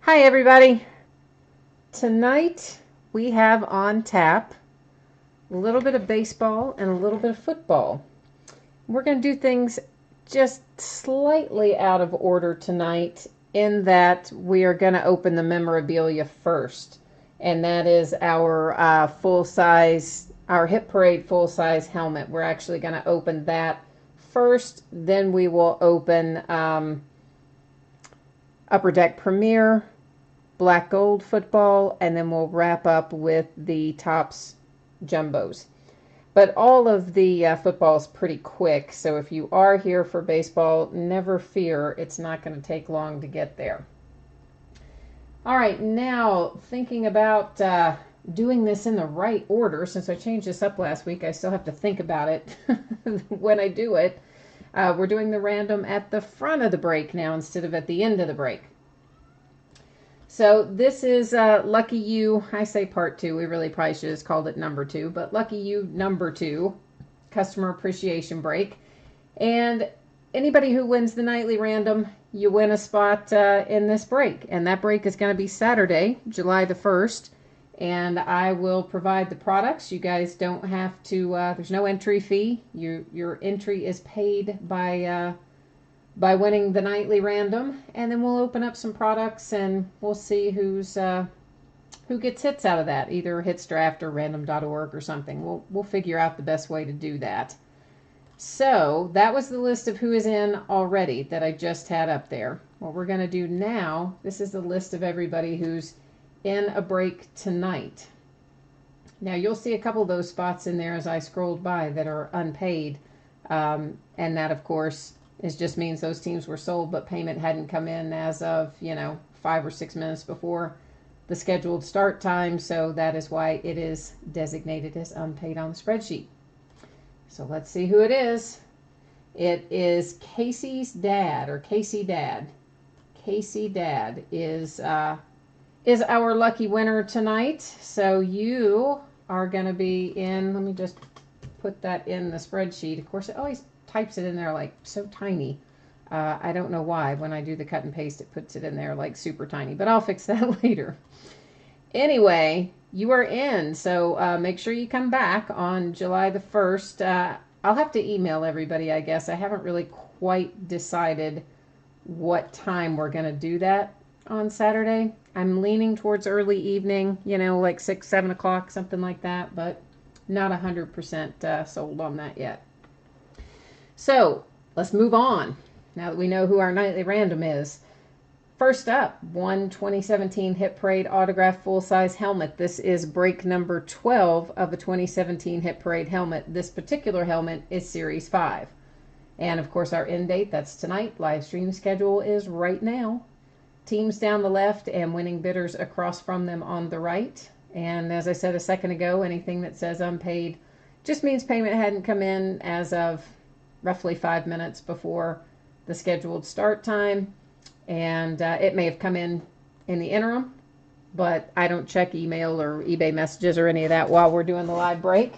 Hi everybody. Tonight we have on tap a little bit of baseball and a little bit of football. We're going to do things just slightly out of order tonight in that we are going to open the memorabilia first. And that is our full-size, our Hit Parade full-size helmet. We're actually going to open that first. Then we will open Upper Deck Premier, Black Gold Football, and then we'll wrap up with the Topps Jumbos. But all of the football is pretty quick, so if you are here for baseball, never fear, it's not going to take long to get there. All right, now thinking about doing this in the right order, since I changed this up last week, I still have to think about it when I do it. We're doing the random at the front of the break now instead of at the end of the break. So this is Lucky You, I say part 2, we really probably should have called it number 2, but Lucky You number 2, customer appreciation break. And anybody who wins the nightly random, you win a spot in this break. And that break is going to be Saturday, July the 1st. And I will provide the products. You guys don't have to, there's no entry fee. Your entry is paid by winning the nightly random, and then we'll open up some products and we'll see who gets hits out of that, either hits draft or random.org or something. We'll figure out the best way to do that. So that was the list of who is in already that I just had up there. What we're going to do now, this is the list of everybody who's in a break tonight. Now you'll see a couple of those spots in there as I scrolled by that are unpaid, and that of course just means those teams were sold, but payment hadn't come in as of, 5 or 6 minutes before the scheduled start time. So that is why it is designated as unpaid on the spreadsheet. So let's see who it is. It is Casey's dad, or Casey Dad. Casey Dad is our lucky winner tonight. So you are going to be in, let me just put that in the spreadsheet. Of course, it always types it in there like so tiny. I don't know why. When I do the cut and paste, it puts it in there like super tiny, but I'll fix that later. Anyway, you are in, so make sure you come back on July the 1st. I'll have to email everybody, I guess. I haven't really quite decided what time we're going to do that on Saturday. I'm leaning towards early evening, like 6, 7 o'clock, something like that, but not 100% sold on that yet. So let's move on now that we know who our nightly random is. First up, one 2017 Hit Parade autographed full-size helmet. This is break number 12 of a 2017 Hit Parade helmet. This particular helmet is Series 5. And of course our end date, that's tonight. Live stream schedule is right now. Teams down the left and winning bidders across from them on the right. And as I said a second ago, anything that says unpaid just means payment hadn't come in as of roughly 5 minutes before the scheduled start time, and it may have come in the interim, but I don't check email or eBay messages or any of that while we're doing the live break.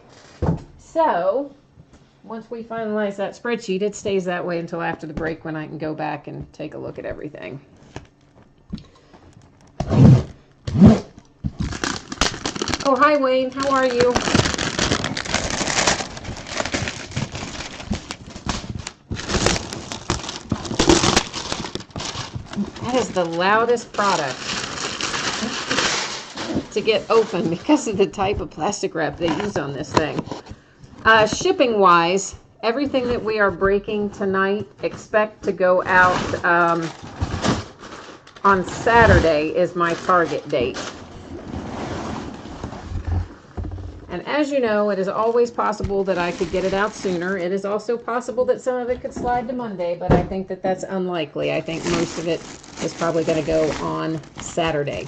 So once we finalize that spreadsheet, it stays that way until after the break when I can go back and take a look at everything. Oh, hi Wayne, how are you? That is the loudest product to get open because of the type of plastic wrap they use on this thing. Shipping wise, everything that we are breaking tonight, expect to go out on Saturday is my target date. And as you know, it is always possible that I could get it out sooner. It is also possible that some of it could slide to Monday, but I think that that's unlikely. I think most of it is probably going to go on Saturday.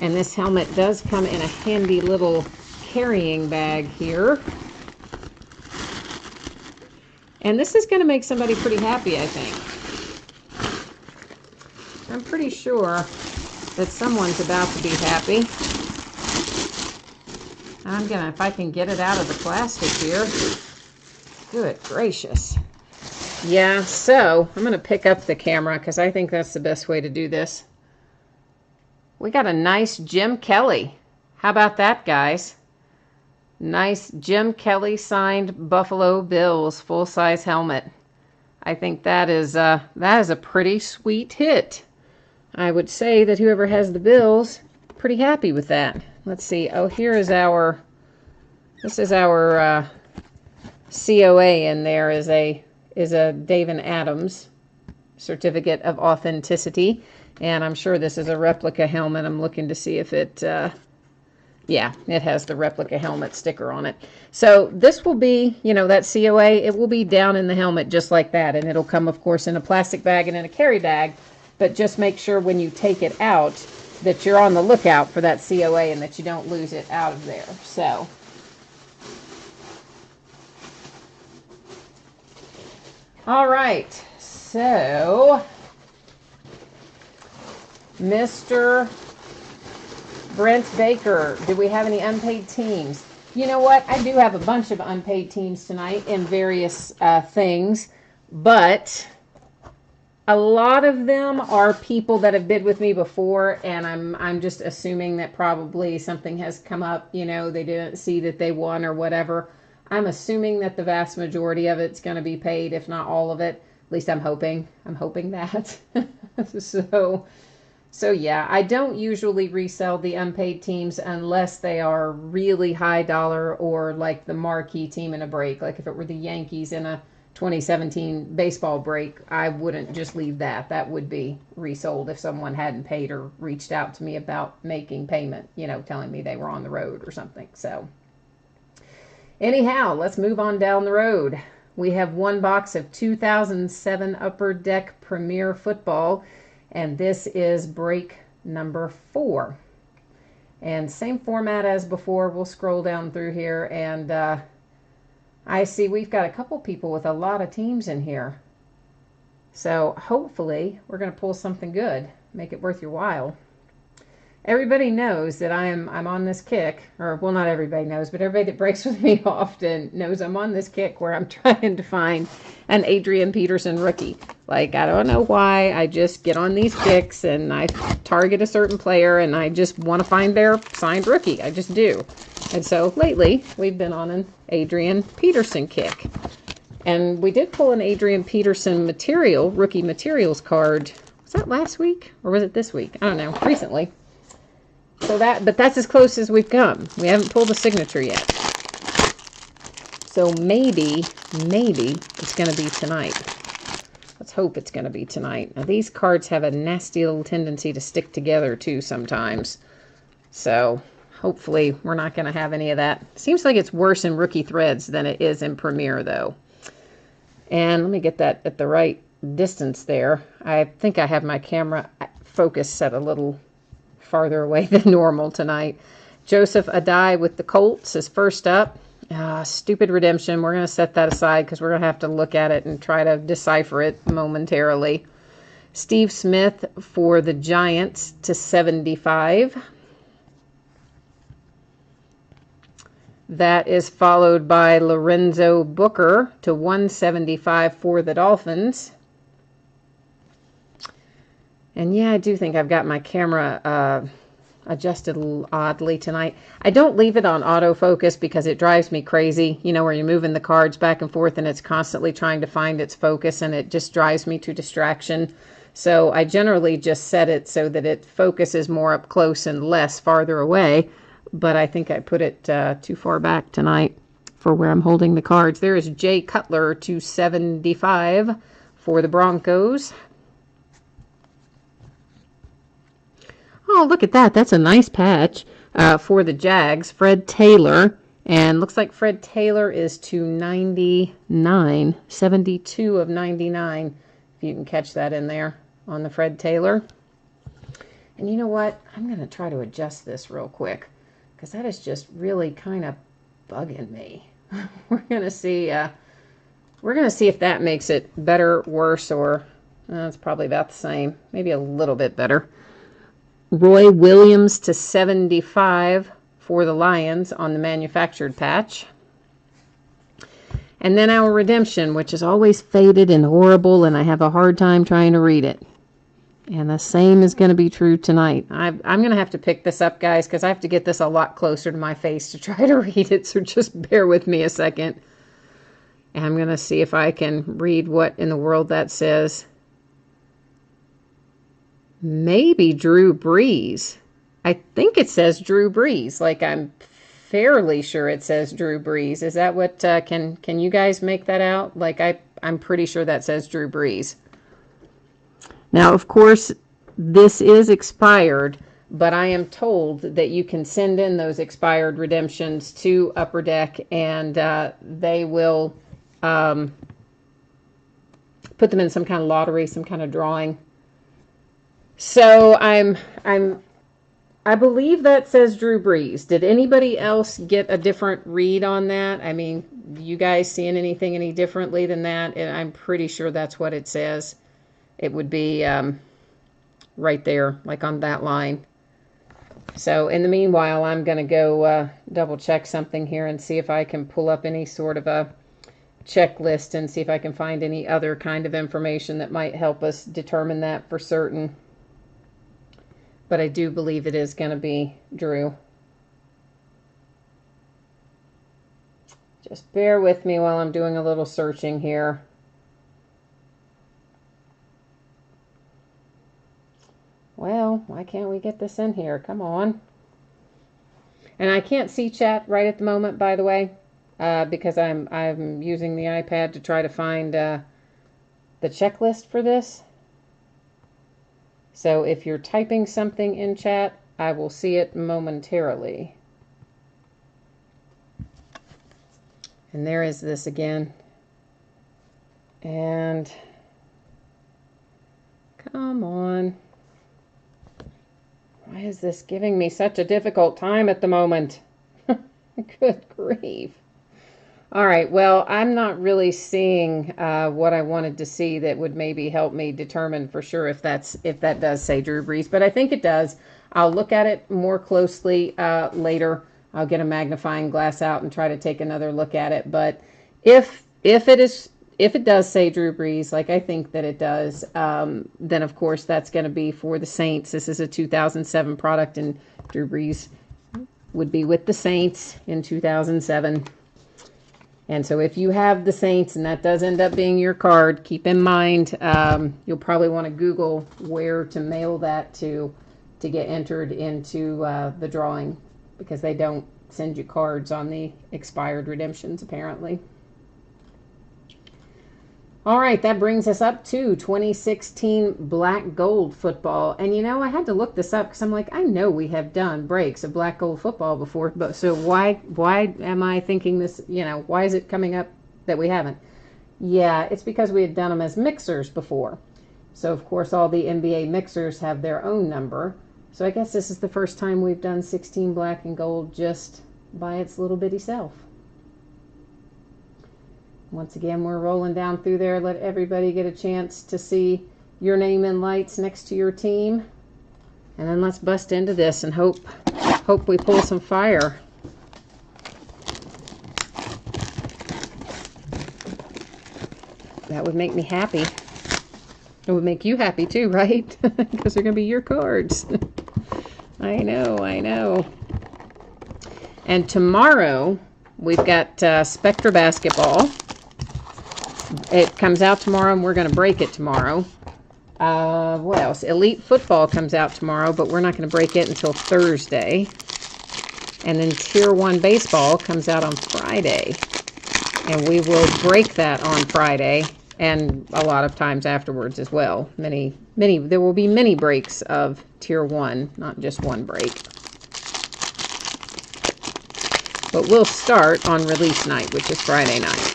And this helmet does come in a handy little carrying bag here. And this is going to make somebody pretty happy, I think. I'm pretty sure that someone's about to be happy. I'm gonna, if I can get it out of the plastic here. Good gracious. Yeah, so I'm gonna pick up the camera because I think that's the best way to do this. We got a nice Jim Kelly. How about that, guys? Nice Jim Kelly signed Buffalo Bills full-size helmet. I think that is a pretty sweet hit. I would say that whoever has the Bills, pretty happy with that. Let's see. Oh, here is our, this is our COA, and there is a David Adams certificate of authenticity, and I'm sure this is a replica helmet. I'm looking to see if it, yeah, it has the replica helmet sticker on it. So this will be, you know, that COA, it will be down in the helmet just like that, and it'll come, of course, in a plastic bag and in a carry bag, but just make sure when you take it out that you're on the lookout for that COA and that you don't lose it out of there. So, all right, so Mr. Brent Baker, do we have any unpaid teams? You know what? I do have a bunch of unpaid teams tonight in various things, but a lot of them are people that have bid with me before, and I'm just assuming that probably something has come up, you know, they didn't see that they won or whatever. I'm assuming that the vast majority of it's going to be paid, if not all of it. At least I'm hoping. I'm hoping that. So yeah, I don't usually resell the unpaid teams unless they are really high dollar or like the marquee team in a break. Like if it were the Yankees in a 2017 baseball break, I wouldn't just leave that. That would be resold if someone hadn't paid or reached out to me about making payment, you know, telling me they were on the road or something. So anyhow, let's move on down the road. We have one box of 2007 Upper Deck Premier Football, and this is break number 4. And same format as before. We'll scroll down through here, and I see we've got a couple people with a lot of teams in here. So hopefully we're going to pull something good, make it worth your while. Everybody knows that I'm on this kick, or well, not everybody knows, but everybody that breaks with me often knows I'm on this kick where I'm trying to find an Adrian Peterson rookie. Like, I don't know why, I just get on these kicks and I target a certain player and I just want to find their signed rookie. I just do. And so lately we've been on an Adrian Peterson kick. And we did pull an Adrian Peterson rookie materials card. Was that last week or was it this week? I don't know, recently. So but that's as close as we've come. We haven't pulled a signature yet. So maybe it's going to be tonight. Let's hope it's going to be tonight. Now these cards have a nasty little tendency to stick together too sometimes. So hopefully we're not going to have any of that. Seems like it's worse in Rookie Threads than it is in Premier though. And let me get that at the right distance there. I think I have my camera focus set a little farther away than normal tonight. Joseph Adai with the Colts is first up. Stupid redemption. We're going to set that aside because we're going to have to look at it and try to decipher it momentarily. Steve Smith for the Giants /75. That is followed by Lorenzo Booker /175 for the Dolphins. And yeah, I do think I've got my camera adjusted a little oddly tonight. I don't leave it on autofocus because it drives me crazy. You know, where you're moving the cards back and forth and it's constantly trying to find its focus, and it just drives me to distraction. So I generally just set it so that it focuses more up close and less farther away. But I think I put it too far back tonight for where I'm holding the cards. There is Jay Cutler /75 for the Broncos. Oh, look at that. That's a nice patch for the Jags. Fred Taylor. And looks like Fred Taylor is /99. 72 of 99. If you can catch that in there on the Fred Taylor. And you know what? I'm going to try to adjust this real quick, because that is just really kind of bugging me. We're going to see if that makes it better, worse, or it's probably about the same. Maybe a little bit better. Roy Williams /75 for the Lions on the manufactured patch. And then our redemption, which is always faded and horrible, and I have a hard time trying to read it. And the same is going to be true tonight. I'm going to have to pick this up, guys, because I have to get this a lot closer to my face to try to read it. So just bear with me a second. And I'm going to see if I can read what in the world that says. Maybe Drew Brees. I think it says Drew Brees. Like, I'm fairly sure it says Drew Brees. Is that what, can you guys make that out? Like, I'm pretty sure that says Drew Brees. Now, of course, this is expired, but I am told that you can send in those expired redemptions to Upper Deck, and they will put them in some kind of lottery, some kind of drawing. So I believe that says Drew Brees. Did anybody else get a different read on that? I mean, you guys seeing anything any differently than that? And I'm pretty sure that's what it says. It would be right there, like on that line. So in the meanwhile, I'm going to go double check something here and see if I can pull up any sort of a checklist and see if I can find any other kind of information that might help us determine that for certain. But I do believe it is going to be Drew. Just bear with me while I'm doing a little searching here. Well, why can't we get this in here? Come on. And I can't see chat right at the moment, by the way, because I'm using the iPad to try to find the checklist for this. So if you're typing something in chat, I will see it momentarily. And there is this again. And come on. Why is this giving me such a difficult time at the moment? Good grief. All right, well, I'm not really seeing what I wanted to see that would maybe help me determine for sure if that does say Drew Brees, but I think it does. I'll look at it more closely later. I'll get a magnifying glass out and try to take another look at it. But if it does say Drew Brees, like I think that it does, then of course that's going to be for the Saints. This is a 2007 product, and Drew Brees would be with the Saints in 2007. And so if you have the Saints and that does end up being your card, keep in mind you'll probably want to Google where to mail that to get entered into the drawing, because they don't send you cards on the expired redemptions apparently. All right, that brings us up to 2016 Black Gold Football. And, you know, I had to look this up because I'm like, I know we have done breaks of Black Gold Football before, but so why am I thinking this, you know, why is it coming up that we haven't? Yeah, it's because we had done them as mixers before. So, of course, all the NBA mixers have their own number. So I guess this is the first time we've done 16 Black and Gold just by its little bitty self. Once again, we're rolling down through there. Let everybody get a chance to see your name in lights next to your team. And then let's bust into this and hope we pull some fire. That would make me happy. It would make you happy too, right? Because they're going to be your cards. I know. And tomorrow, we've got Spectra Basketball. It comes out tomorrow, and we're going to break it tomorrow. What else? Elite Football comes out tomorrow, but we're not going to break it until Thursday. And then Tier 1 Baseball comes out on Friday. And we will break that on Friday, and a lot of times afterwards as well. There will be many breaks of Tier 1, not just one break. But we'll start on release night, which is Friday night.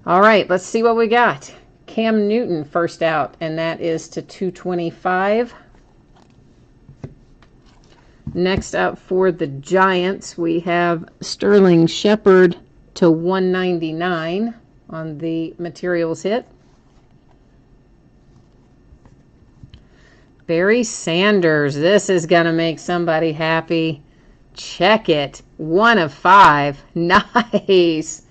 All right, let's see what we got. Cam Newton first out, and that is to 225. Next up for the Giants, we have Sterling Shepard to 199 on the materials hit. Barry Sanders, this is going to make somebody happy. Check it. 1 of 5. Nice.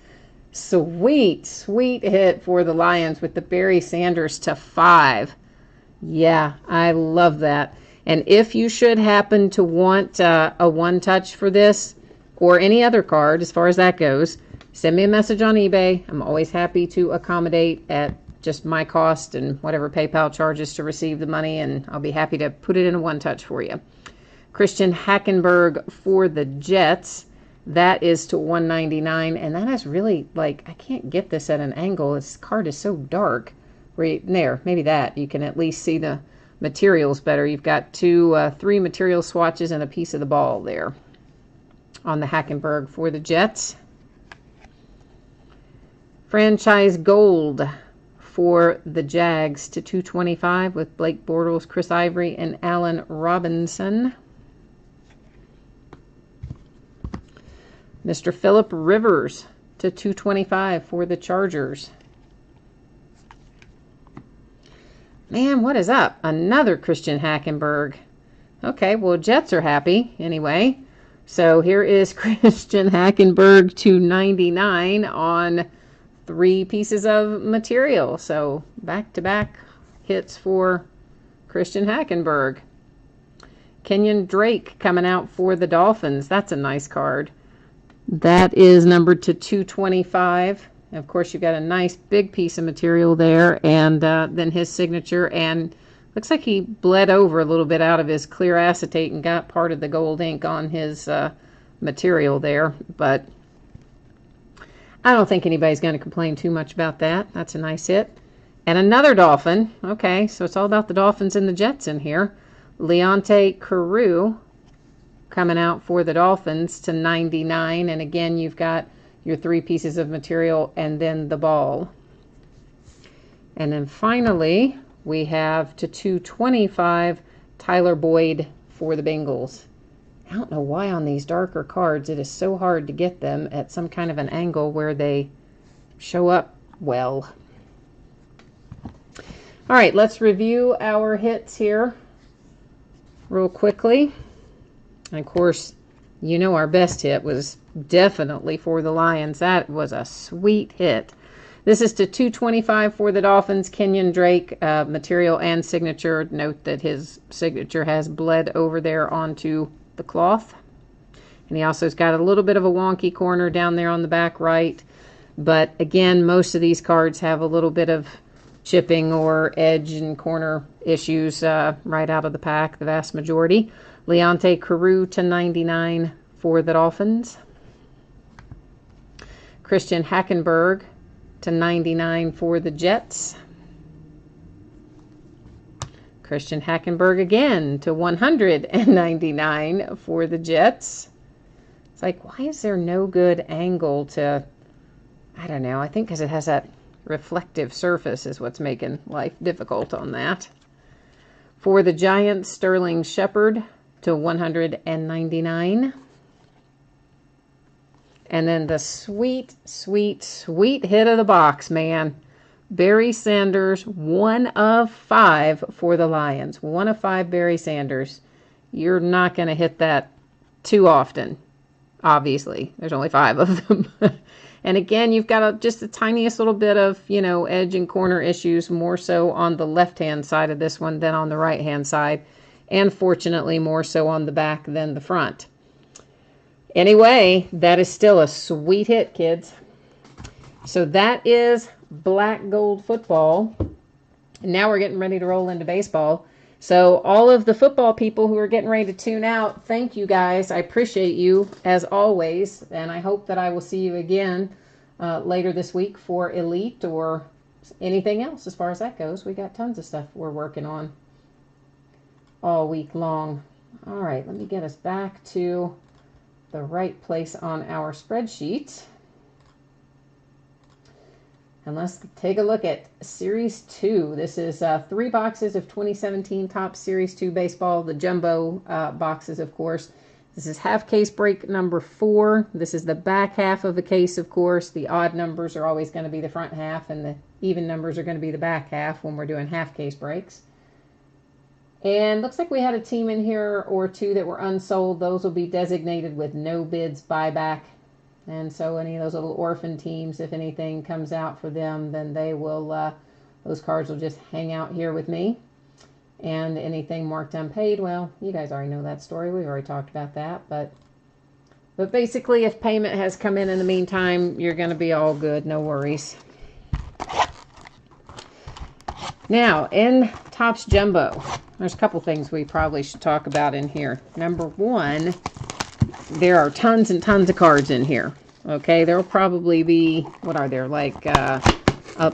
Sweet, sweet hit for the Lions with the Barry Sanders to 5. Yeah, I love that. And if you should happen to want a one-touch for this or any other card, as far as that goes, send me a message on eBay. I'm always happy to accommodate at just my cost and whatever PayPal charges to receive the money, and I'll be happy to put it in a one-touch for you. Christian Hackenberg for the Jets. That is to 199, and that is really, like, I can't get this at an angle. This card is so dark. Right there, maybe that. You can at least see the materials better. You've got three material swatches and a piece of the ball there on the Hackenberg for the Jets. Franchise Gold for the Jags to 225 with Blake Bortles, Chris Ivory, and Allen Robinson. Mr. Phillip Rivers to 225 for the Chargers. Man, what is up? Another Christian Hackenberg. Okay, well, Jets are happy anyway. So here is Christian Hackenberg to 99 on 3 pieces of material. So back-to-back hits for Christian Hackenberg. Kenyon Drake coming out for the Dolphins. That's a nice card. That is numbered to 225. And of course, you've got a nice big piece of material there, and then his signature. And looks like he bled over a little bit out of his clear acetate and got part of the gold ink on his material there. But I don't think anybody's going to complain too much about that. That's a nice hit. And another Dolphin. Okay, so it's all about the Dolphins and the Jets in here. Leonte Carew coming out for the Dolphins to 99. And again, you've got your 3 pieces of material and then the ball. And then finally, we have to 225 Tyler Boyd for the Bengals. I don't know why on these darker cards it is so hard to get them at some kind of an angle where they show up well. All right, let's review our hits here real quickly. And of course, you know our best hit was definitely for the Lions. That was a sweet hit. This is to 225 for the Dolphins. Kenyon Drake, material and signature. Note that his signature has bled over there onto the cloth. And he also has got a little bit of a wonky corner down there on the back right. But again, most of these cards have a little bit of chipping or edge and corner issues right out of the pack, the vast majority. Leonte Carew to 99 for the Dolphins. Christian Hackenberg to 99 for the Jets. Christian Hackenberg again to 199 for the Jets. It's like, why is there no good angle to, I don't know, I think because it has that reflective surface is what's making life difficult on that. For the Giants, Sterling Shepard to 199. And then the sweet, sweet, sweet hit of the box, man. Barry Sanders, 1 of 5 for the Lions. 1 of 5 Barry Sanders. You're not going to hit that too often, obviously. There's only 5 of them. And again, you've got just the tiniest little bit of, edge and corner issues, more so on the left-hand side of this one than on the right-hand side. And fortunately, more so on the back than the front. Anyway, that is still a sweet hit, kids. So that is Black Gold Football. And now we're getting ready to roll into baseball. So all of the football people who are getting ready to tune out, thank you guys. I appreciate you as always. And I hope that I will see you again later this week for Elite or anything else as far as that goes. We got tons of stuff we're working on all week long. All right, let me get us back to the right place on our spreadsheet. And let's take a look at Series 2. This is 3 boxes of 2017 Topps Series 2 baseball, the jumbo boxes, of course. This is half case break number 4. This is the back half of the case, of course. The odd numbers are always going to be the front half, and the even numbers are going to be the back half when we're doing half case breaks. And looks like we had a team in here or 2 that were unsold. Those will be designated with no bids buyback. And so any of those little orphan teams, if anything comes out for them, then they will, those cards will just hang out here with me. And anything marked unpaid, well, you guys already know that story. We've already talked about that. But basically, if payment has come in the meantime, you're going to be all good. No worries. Now, in Topps Jumbo, there's a couple things we probably should talk about in here. Number one, there are tons and tons of cards in here. Okay, there will probably be, what are there, like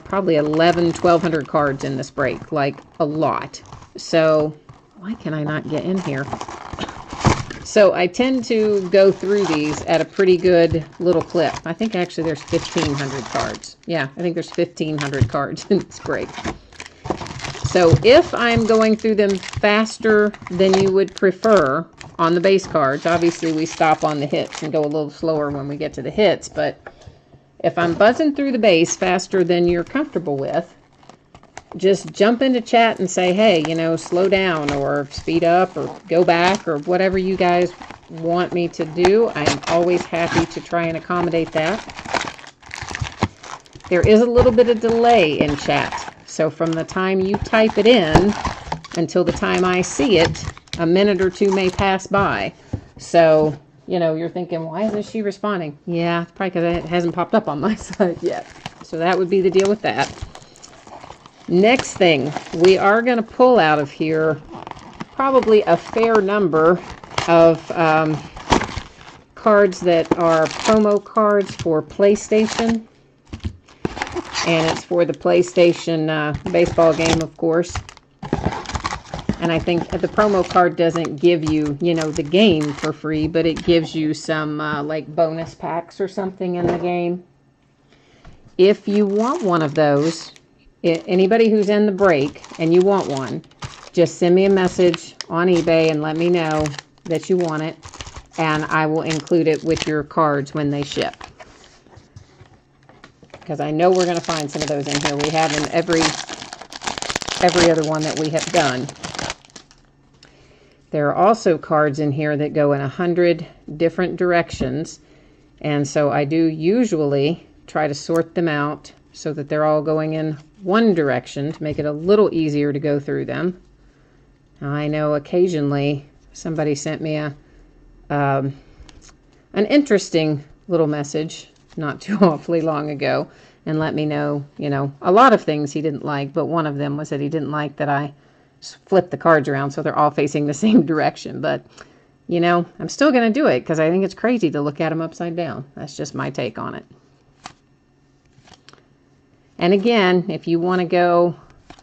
probably 1,200 cards in this break, like a lot. So, why can I not get in here? So, I tend to go through these at a pretty good little clip. I think actually there's 1,500 cards. Yeah, I think there's 1,500 cards in this break. So, if I'm going through them faster than you would prefer on the base cards, obviously we stop on the hits and go a little slower when we get to the hits, but if I'm buzzing through the base faster than you're comfortable with, just jump into chat and say, hey, you know, slow down or speed up or go back or whatever you guys want me to do. I'm always happy to try and accommodate that. There is a little bit of delay in chat. So from the time you type it in until the time I see it, a minute or two may pass by. So, you know, you're thinking, why isn't she responding? Yeah, it's probably because it hasn't popped up on my side yet. So that would be the deal with that. Next thing, we are going to pull out of here probably a fair number of cards that are promo cards for PlayStation. And it's for the PlayStation baseball game, of course. And I think the promo card doesn't give you, you know, the game for free, but it gives you some like bonus packs or something in the game. If you want one of those, anybody who's in the break and you want one, just send me a message on eBay and let me know that you want it, and I will include it with your cards when they ship. Because I know we're going to find some of those in here. We have in every other one that we have done. There are also cards in here that go in 100 different directions, and so I do usually try to sort them out so that they're all going in one direction to make it a little easier to go through them. Now, I know occasionally somebody sent me an interesting little message not too awfully long ago and let me know, you know, a lot of things he didn't like, but one of them was that he didn't like that I flip the cards around so they're all facing the same direction. But, you know, I'm still going to do it because I think it's crazy to look at them upside down. That's just my take on it. And again, if you want to go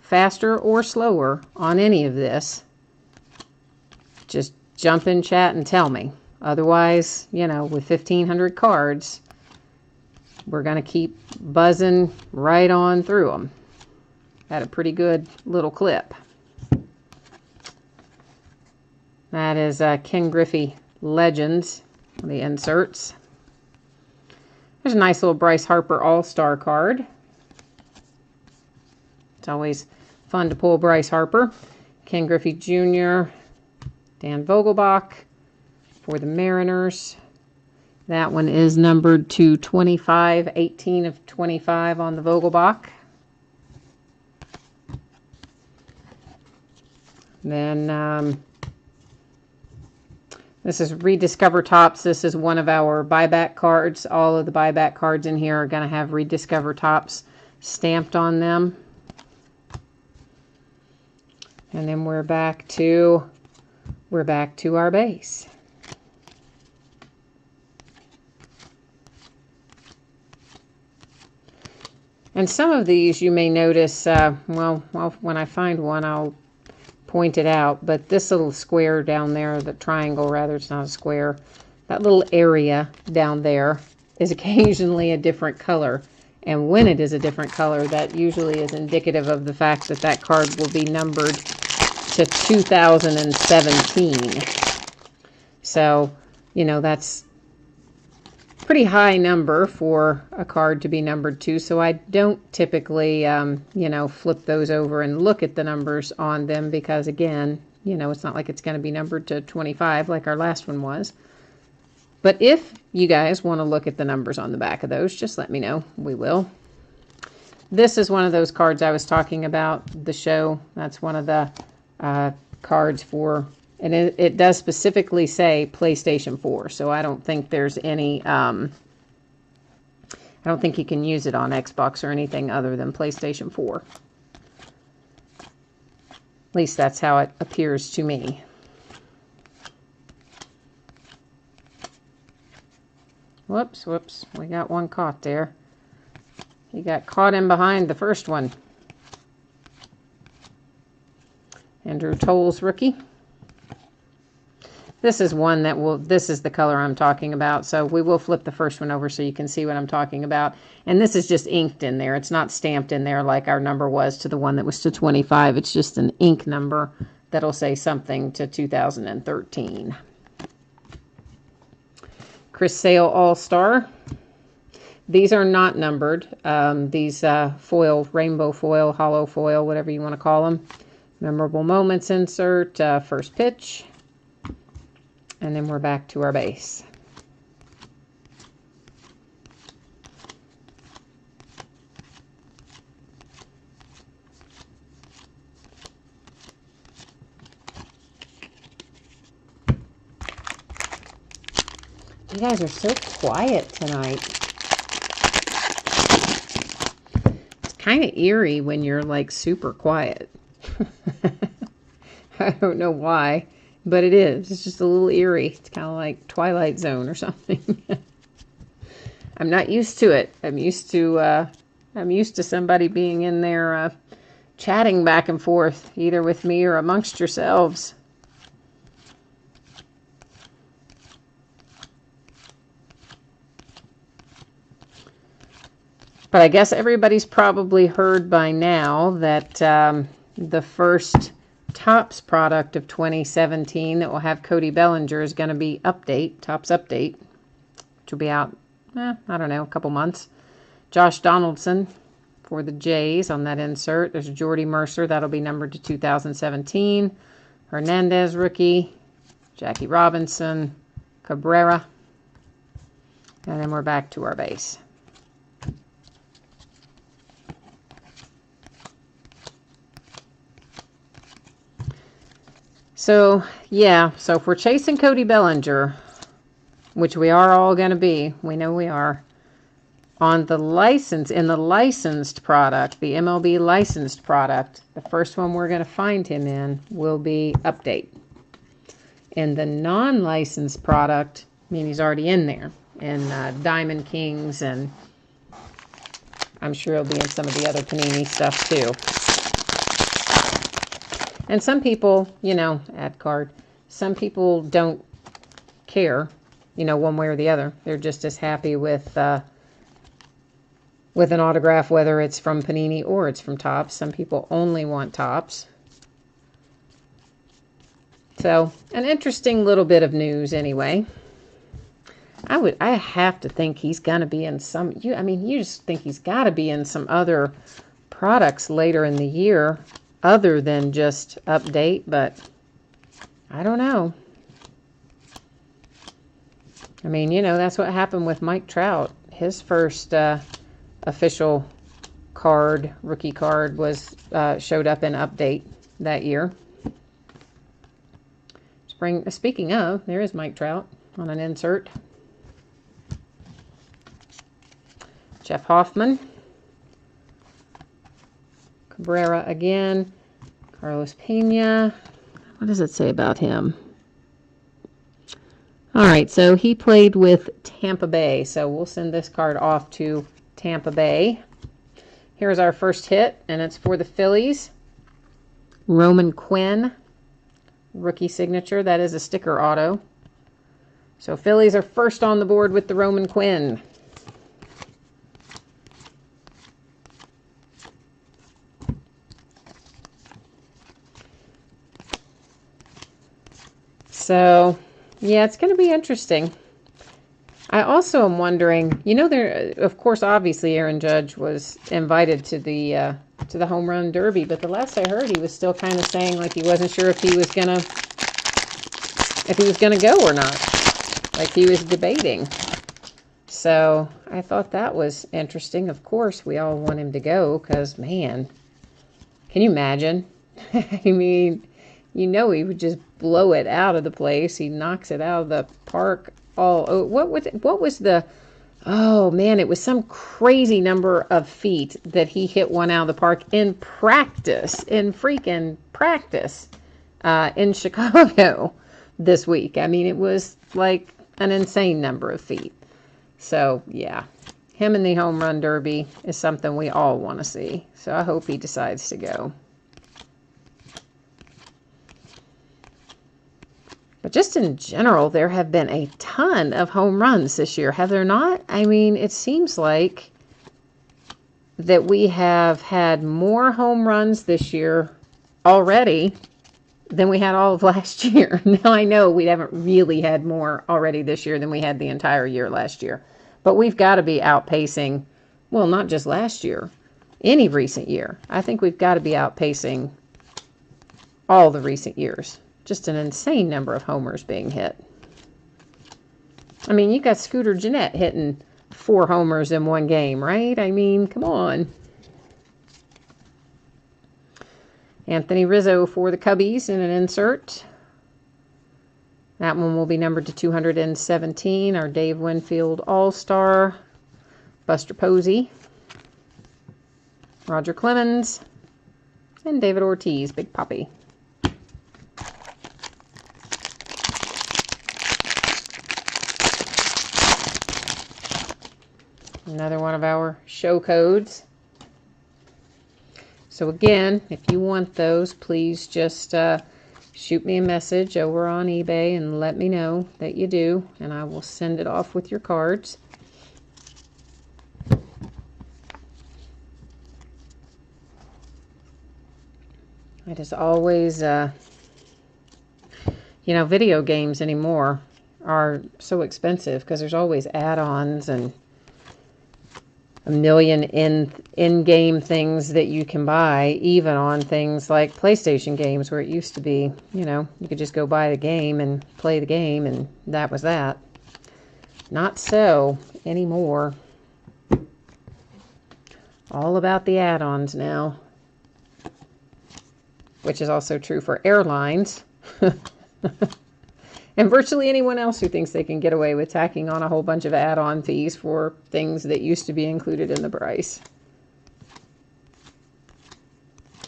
faster or slower on any of this, just jump in chat and tell me. Otherwise, you know, with 1,500 cards, we're going to keep buzzing right on through them at a pretty good little clip. That is Ken Griffey Legends, the inserts. There's a nice little Bryce Harper All-Star card. It's always fun to pull Bryce Harper. Ken Griffey Jr., Dan Vogelbach for the Mariners. That one is numbered to 25, 18 of 25 on the Vogelbach. Then this is Rediscover Topps. This is one of our buyback cards. All of the buyback cards in here are going to have Rediscover Topps stamped on them. And then we're back to our base. And some of these you may notice, well, when I find one, I'll point it out. But this little square down there, the triangle rather, it's not a square, that little area down there is occasionally a different color. And when it is a different color, that usually is indicative of the fact that that card will be numbered to 2017. So, you know, that's pretty high number for a card to be numbered to, so I don't typically, you know, flip those over and look at the numbers on them because, again, you know, it's not like it's going to be numbered to 25 like our last one was. But if you guys want to look at the numbers on the back of those, just let me know. We will. This is one of those cards I was talking about, the show. That's one of the cards for, and it does specifically say PlayStation 4. So I don't think there's any, I don't think you can use it on Xbox or anything other than PlayStation 4. At least that's how it appears to me. Whoops, whoops. We got one caught there. He got caught in behind the first one. Andrew Toll's rookie. This is one that will, this is the color I'm talking about. So we will flip the first one over so you can see what I'm talking about. And this is just inked in there. It's not stamped in there like our number was to the one that was to 25. It's just an ink number that'll say something to 2013. Chris Sale All-Star. These are not numbered. These foil, rainbow foil, hollow foil, whatever you want to call them. Memorable moments insert, first pitch. And then we're back to our base. You guys are so quiet tonight. It's kind of eerie when you're like super quiet. I don't know why, but it is. It's just a little eerie. It's kind of like Twilight Zone or something. I'm not used to it. I'm used to somebody being in there chatting back and forth, either with me or amongst yourselves. But I guess everybody's probably heard by now that the first Topps product of 2017 that will have Cody Bellinger is going to be Topps Update, which will be out, I don't know, a couple months. Josh Donaldson for the Jays on that insert. There's Jordy Mercer. That'll be numbered to 2017. Hernandez rookie. Jackie Robinson. Cabrera. And then we're back to our base. So, yeah, so if we're chasing Cody Bellinger, which we are all going to be, we know we are, on the license, in the licensed product, the MLB licensed product, the first one we're going to find him in will be Update. In the non-licensed product, I mean, he's already in there, in Diamond Kings, and I'm sure he'll be in some of the other Panini stuff too. And some people, you know, ad card, some people don't care, you know, one way or the other. They're just as happy with an autograph, whether it's from Panini or it's from Topps. Some people only want Topps. So, an interesting little bit of news anyway. I have to think he's going to be in some, you just think he's got to be in some other products later in the year, other than just Update, but I don't know. I mean, you know, that's what happened with Mike Trout. His first official card, rookie card, was showed up in Update that year. Speaking of, there is Mike Trout on an insert. Jeff Hoffman. Cabrera again. Carlos Pena. What does it say about him? All right, so he played with Tampa Bay. So we'll send this card off to Tampa Bay. Here's our first hit, and it's for the Phillies. Roman Quinn. Rookie signature. That is a sticker auto. So Phillies are first on the board with the Roman Quinn. So, yeah, it's going to be interesting. I also am wondering, you know, there, of course, obviously Aaron Judge was invited to the home run derby, but the last I heard, he was still kind of saying like he wasn't sure if he was gonna go or not. like he was debating. So I thought that was interesting. Of course, we all want him to go because, man, can you imagine? I mean, you know he would just blow it out of the place. He knocks it out of the park. Oh, what was the... Oh, man, it was some crazy number of feet that he hit one out of the park in practice, in freaking practice, in Chicago this week. I mean, it was like an insane number of feet. So, yeah, him in the home run derby is something we all want to see. So I hope he decides to go. But just in general, there have been a ton of home runs this year, have there not? I mean, it seems like that we have had more home runs this year already than we had all of last year. Now, I know we haven't really had more already this year than we had the entire year last year. But we've got to be outpacing, well, not just last year, any recent year. I think we've got to be outpacing all the recent years. Just an insane number of homers being hit. I mean, you got Scooter Gennett hitting 4 homers in one game, right? I mean, come on. Anthony Rizzo for the Cubbies in an insert. That one will be numbered to 217. Our Dave Winfield All-Star. Buster Posey. Roger Clemens. And David Ortiz, Big Papi. Another one of our show codes. So again, if you want those, please just shoot me a message over on eBay and let me know that you do, and I will send it off with your cards. I just always, you know, video games anymore are so expensive because there's always add-ons and a million in-game things that you can buy, even on things like PlayStation games, where it used to be, you know, you could just go buy the game and play the game, and that was that. Not so anymore. All about the add-ons now, which is also true for airlines. And virtually anyone else who thinks they can get away with tacking on a whole bunch of add-on fees for things that used to be included in the price.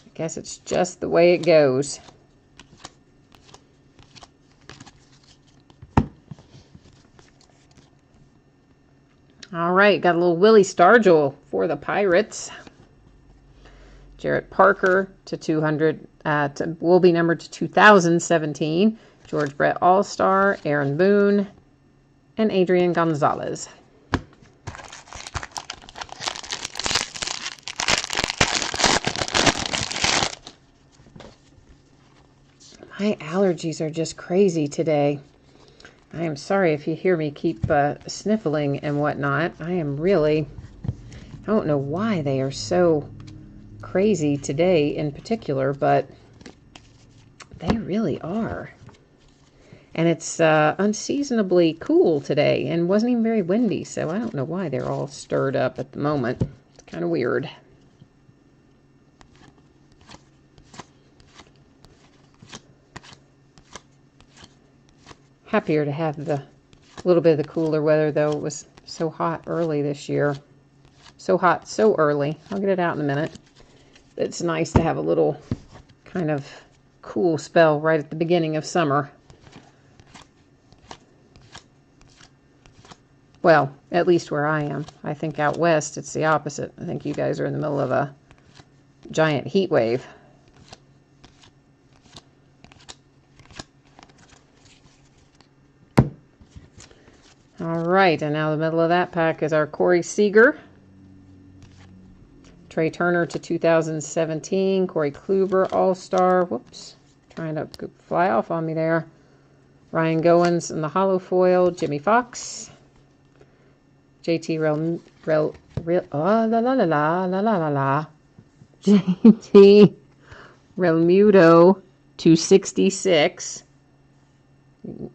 I guess it's just the way it goes. All right, got a little Willie Stargell for the Pirates. Jarrett Parker to 200, will be numbered to 2017. George Brett All-Star, Aaron Boone, and Adrian Gonzalez. My allergies are just crazy today. I am sorry if you hear me keep sniffling and whatnot. I don't know why they are so crazy today in particular, but they really are. And it's unseasonably cool today and wasn't even very windy, so I don't know why they're all stirred up at the moment. It's kind of weird. Happier to have the little bit of the cooler weather, though. It was so hot early this year. So hot, so early. I'll get it out in a minute. It's nice to have a little kind of cool spell right at the beginning of summer. Well, at least where I am. I think out west it's the opposite. I think you guys are in the middle of a giant heat wave. All right, and now the middle of that pack is our Corey Seager. Trey Turner to 2017. Corey Kluber All-Star. Whoops, trying to fly off on me there. Ryan Goins in the hollow foil. Jimmy Fox. JT JT Realmuto 266.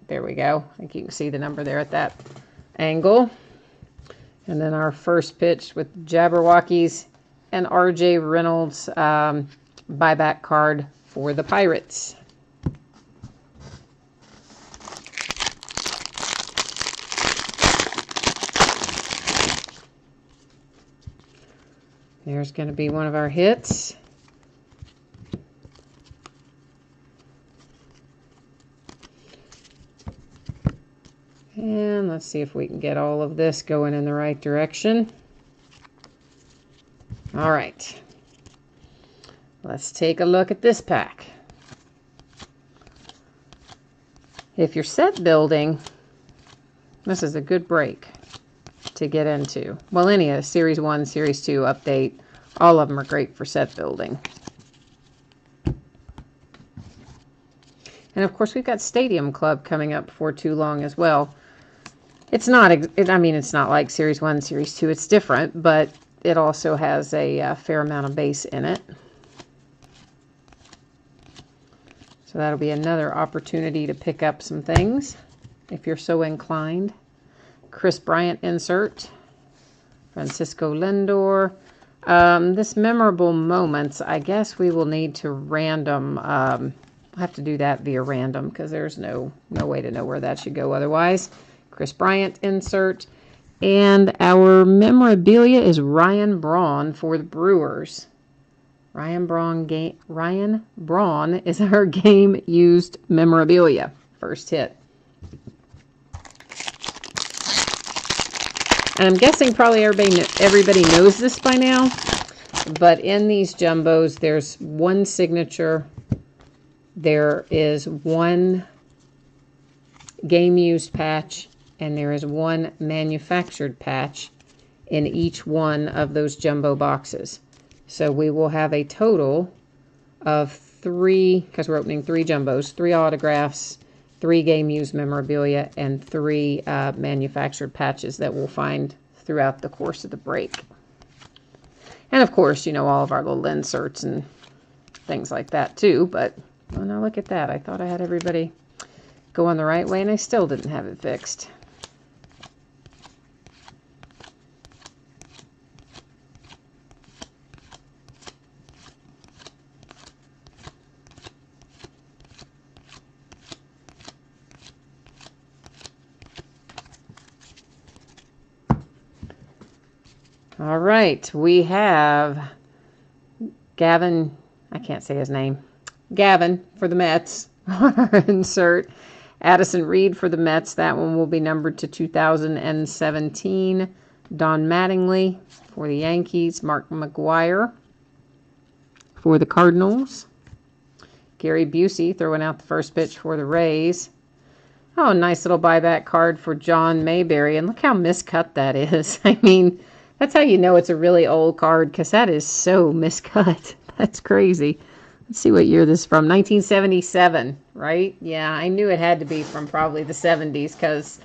There we go. I think you can see the number there at that angle. And then our first pitch with Jabberwockies and R.J. Reynolds buyback card for the Pirates. There's going to be one of our hits. And let's see if we can get all of this going in the right direction. All right. Let's take a look at this pack. If you're set building, this is a good break to get into. Well, any of Series 1, Series 2 update, all of them are great for set building. And of course, we've got Stadium Club coming up before too long as well. It's not, I mean, it's not like Series 1, Series 2. It's different, but it also has a fair amount of base in it. So that'll be another opportunity to pick up some things if you're so inclined. Chris Bryant insert. Francisco Lindor. This memorable moments, I guess we will need to random. I'll have to do that via random because there's no way to know where that should go otherwise. Chris Bryant insert. And our memorabilia is Ryan Braun for the Brewers. Ryan Braun is our game used memorabilia. First hit. And I'm guessing probably everybody knows this by now, but in these jumbos, there's one signature. There is one game used patch, and there is one manufactured patch in each one of those jumbo boxes. So we will have a total of 3, because we're opening 3 jumbos, 3 autographs, 3 game used memorabilia, and 3 manufactured patches that we'll find throughout the course of the break. And of course, you know, all of our little inserts and things like that too. But, well, now look at that. I thought I had everybody going the right way, and I still didn't have it fixed. All right, we have Gavin, I can't say his name, Gavin for the Mets, insert. Addison Reed for the Mets, that one will be numbered to 2017. Don Mattingly for the Yankees. Mark McGwire for the Cardinals. Gary Busey throwing out the first pitch for the Rays. Oh, nice little buyback card for John Mayberry, and look how miscut that is. I mean, that's how you know it's a really old card, because that is so miscut. That's crazy. Let's see what year this is from. 1977, right? Yeah, I knew it had to be from probably the 70s, because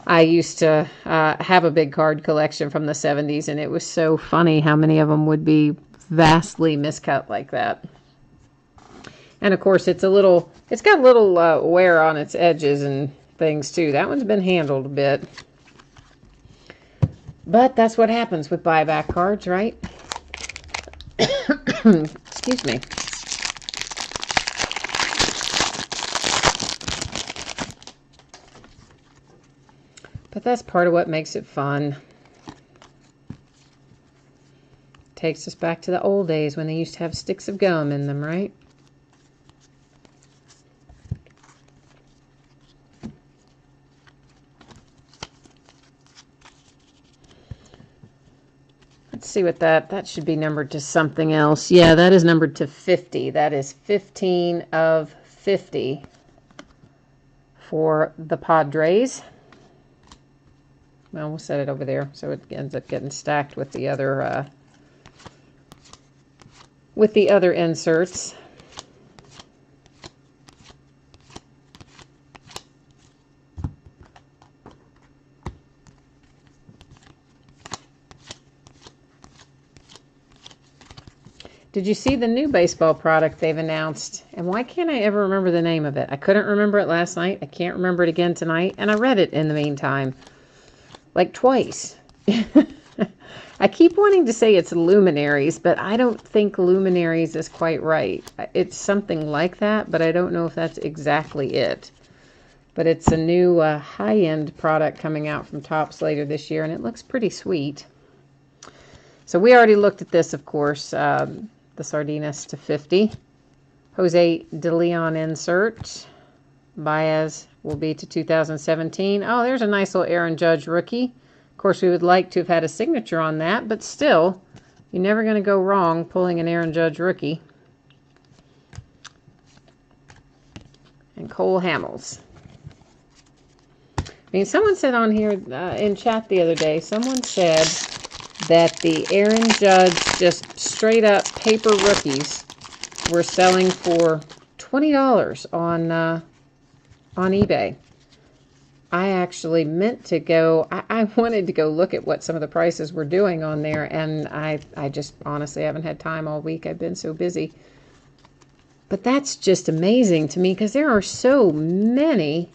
I used to have a big card collection from the 70s, and it was so funny how many of them would be vastly miscut like that. And of course, it's got a little wear on its edges and things too. That one's been handled a bit. But that's what happens with buyback cards, right? Excuse me. But that's part of what makes it fun. Takes us back to the old days when they used to have sticks of gum in them, right? Let's see what that should be numbered to something else. Yeah, that is numbered to 50. That is 15 of 50 for the Padres. Well, we'll set it over there so it ends up getting stacked with the other inserts. Did you see the new baseball product they've announced? And why can't I ever remember the name of it? I couldn't remember it last night. I can't remember it again tonight. And I read it in the meantime. Like twice. I keep wanting to say it's Luminaries, but I don't think Luminaries is quite right. It's something like that, but I don't know if that's exactly it. But it's a new high-end product coming out from Topps later this year, and it looks pretty sweet. So we already looked at this, of course, the Sardinas to 50. Jose De Leon insert. Baez will be to 2017. Oh, there's a nice little Aaron Judge rookie. Of course, we would like to have had a signature on that, but still, you're never going to go wrong pulling an Aaron Judge rookie. And Cole Hamels. I mean, someone said on here in chat the other day, someone said that the Aaron Judge just straight up paper rookies were selling for $20 on eBay. I actually meant to go, I wanted to go look at what some of the prices were doing on there, and I just honestly haven't had time all week. I've been so busy. But that's just amazing to me because there are so many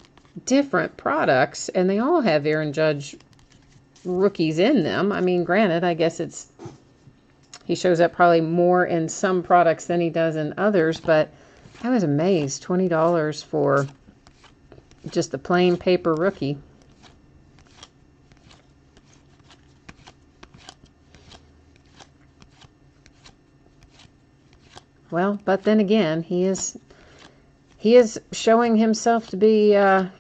different products, and they all have Aaron Judge rookies in them. I mean, granted, I guess he shows up probably more in some products than he does in others, but I was amazed. $20 for just a plain paper rookie. Well, but then again, he is showing himself to be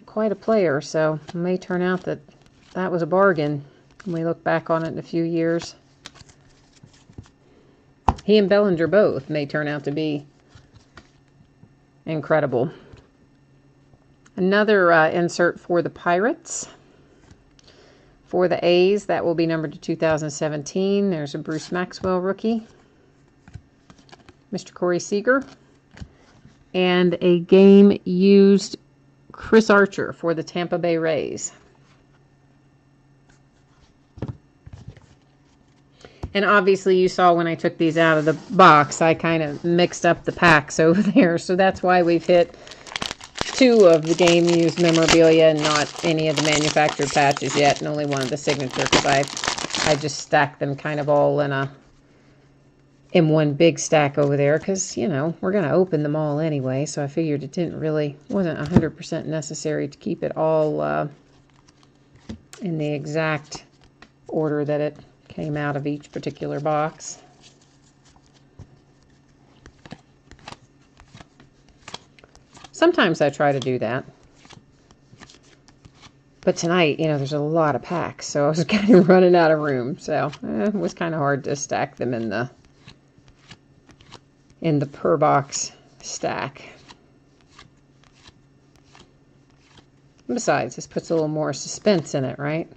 quite a player, so it may turn out that was a bargain when we look back on it in a few years. He and Bellinger both may turn out to be incredible. Another insert for the Pirates. For the A's, that will be numbered to 2017. There's a Bruce Maxwell rookie. Mr. Corey Seager. And a game-used Chris Archer for the Tampa Bay Rays. And obviously you saw when I took these out of the box, I kind of mixed up the packs over there. So that's why we've hit 2 of the game-used memorabilia and not any of the manufactured patches yet, and only one of the signature, because I just stacked them kind of all in one big stack over there, because, you know, we're going to open them all anyway, so I figured it wasn't 100% necessary to keep it all in the exact order that it came out of each particular box. Sometimes I try to do that. But tonight, you know, there's a lot of packs, so I was kind of running out of room. So it was kind of hard to stack them in the per box stack. Besides, this puts a little more suspense in it, right?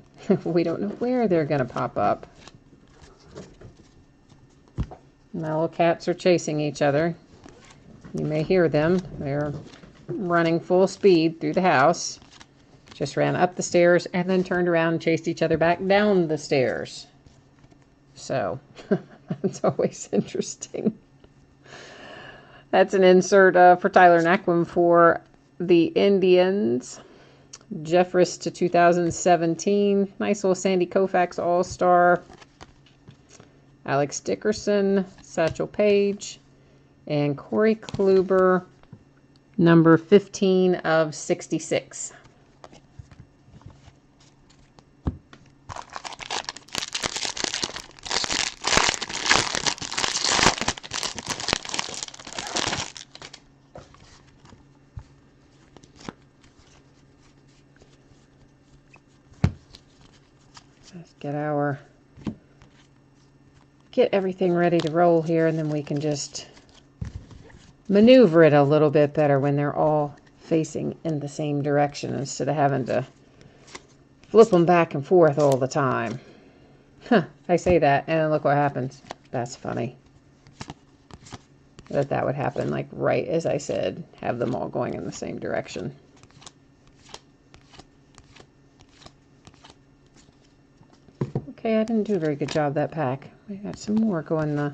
We don't know where they're going to pop up. My little cats are chasing each other. You may hear them. They're running full speed through the house. Just ran up the stairs and then turned around and chased each other back down the stairs. So, it's always interesting. That's an insert for Tyler Naquin for the Indians. Jeffress to 2017. Nice little Sandy Koufax All-Star. Alex Dickerson, Satchel Paige, and Corey Kluber, number 15 of 66. Let's get everything ready to roll here, and then we can just maneuver it a little bit better when they're all facing in the same direction instead of having to flip them back and forth all the time. Huh, I say that, and then look what happens. That's funny. That would happen, like, right as I said, have them all going in the same direction. Okay, I didn't do a very good job that pack. We got some more going the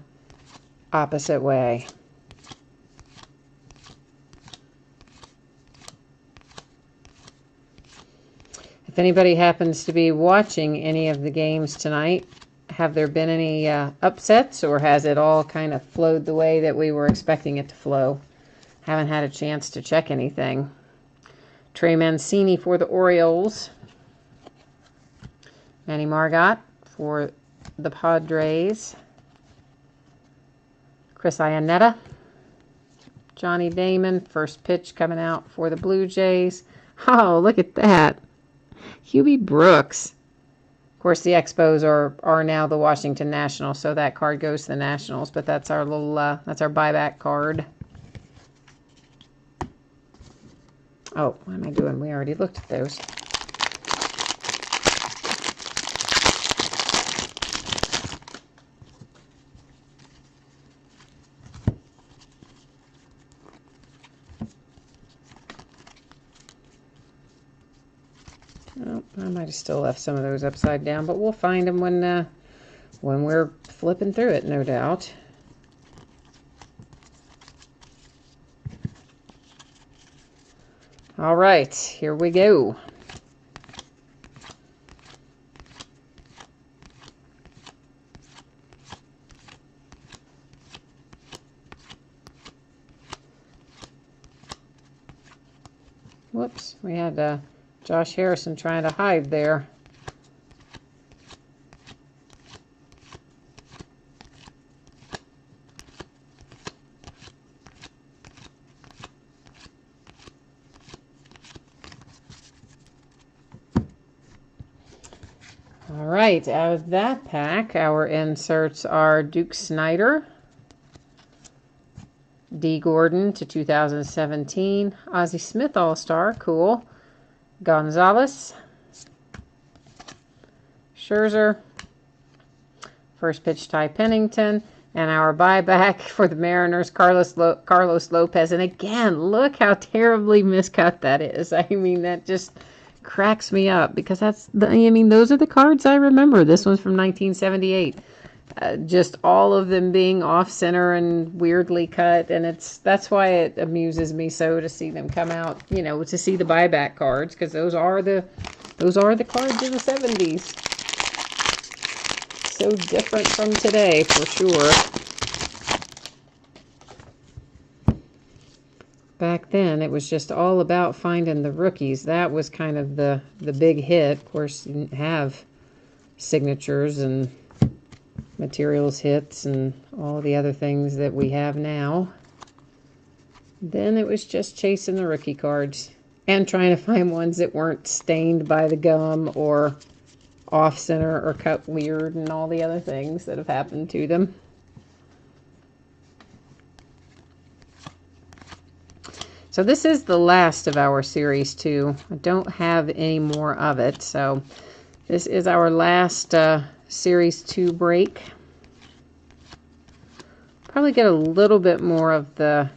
opposite way. If anybody happens to be watching any of the games tonight, have there been any upsets, or has it all kind of flowed the way that we were expecting it to flow? Haven't had a chance to check anything. Trey Mancini for the Orioles. Manny Margot for the Padres. Chris Iannetta. Johnny Damon, first pitch coming out for the Blue Jays. Oh, look at that. Hubie Brooks. Of course, the Expos are now the Washington Nationals, so that card goes to the Nationals, but that's our little, that's our buyback card. Oh, what am I doing? We already looked at those. Oh, I might have still left some of those upside down, but we'll find them when we're flipping through it, no doubt. All right, here we go. Whoops, we had Josh Harrison trying to hide there. All right, out of that pack, our inserts are Duke Snider, D. Gordon to 2017, Ozzie Smith All-Star, cool, Gonzalez, Scherzer, first pitch Ty Pennington, and our buyback for the Mariners, Carlos Lopez. And again, look how terribly miscut that is. I mean, that just cracks me up, because those are the cards I remember. This one's from 1978. Just all of them being off center and weirdly cut, and that's why it amuses me so to see them come out, to see the buyback cards, because those are the cards of the 70s. So different from today, for sure. Back then, it was just all about finding the rookies. That was kind of the big hit. Of course, you didn't have signatures and materials hits and all the other things that we have now. Then it was just chasing the rookie cards and trying to find ones that weren't stained by the gum or off center or cut weird and all the other things that have happened to them. So this is the last of our Series 2. I don't have any more of it, so this is our last Series 2 break. Probably get a little bit more of the,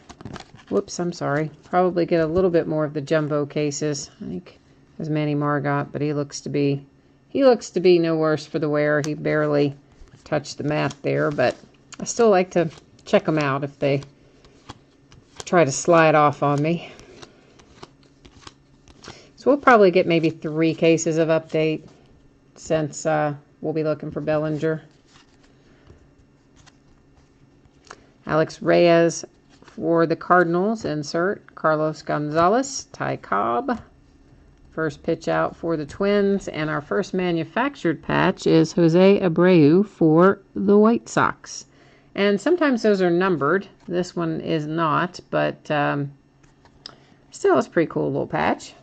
probably get a little bit more of the jumbo cases. I think it was Manny Margot, but he looks to be no worse for the wear. He barely touched the mat there, but I still like to check them out if they try to slide off on me. So we'll probably get maybe 3 cases of update, since we'll be looking for Bellinger. Alex Reyes for the Cardinals, insert Carlos Gonzalez, Ty Cobb. First pitch out for the Twins, and our first manufactured patch is Jose Abreu for the White Sox. And sometimes those are numbered. This one is not, but still it's a pretty cool little patch.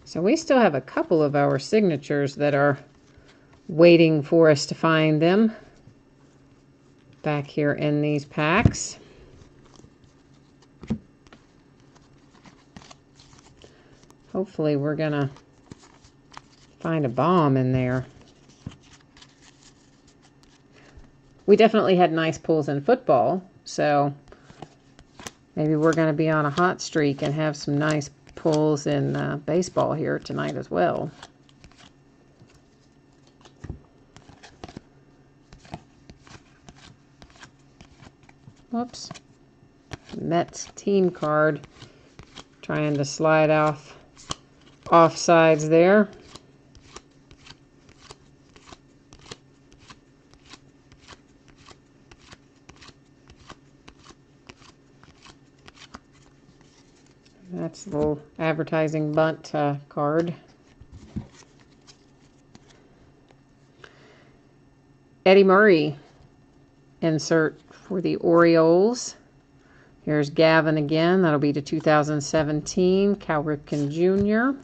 So we still have a couple of our signatures that are waiting for us to find them back here in these packs. Hopefully we're gonna find a bomb in there. We definitely had nice pulls in football, so maybe we're gonna be on a hot streak and have some nice pulls in baseball here tonight as well. Whoops. Mets team card. Trying to slide off sides there. That's the little advertising bunt card. Eddie Murray insert for the Orioles. Here's Gavin again. That'll be to 2017. Cal Ripken Jr.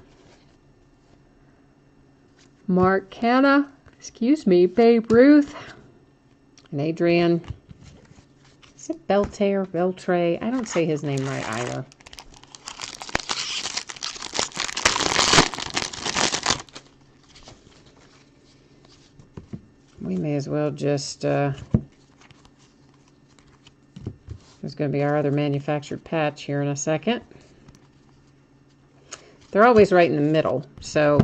Mark Canha. Excuse me. Babe Ruth. And Adrian. Is it Beltre? I don't say his name right either. We may as well just, there's going to be our other manufactured patch here in a second. They're always right in the middle, so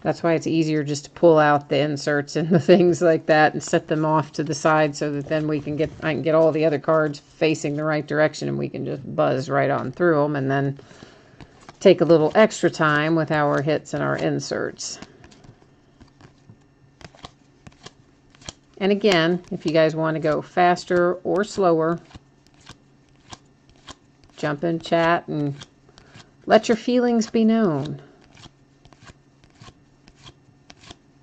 that's why it's easier just to pull out the inserts and the things like that and set them off to the side so that then I can get all the other cards facing the right direction and we can just buzz right on through them and then take a little extra time with our hits and our inserts. And again, if you guys want to go faster or slower, jump in chat and let your feelings be known.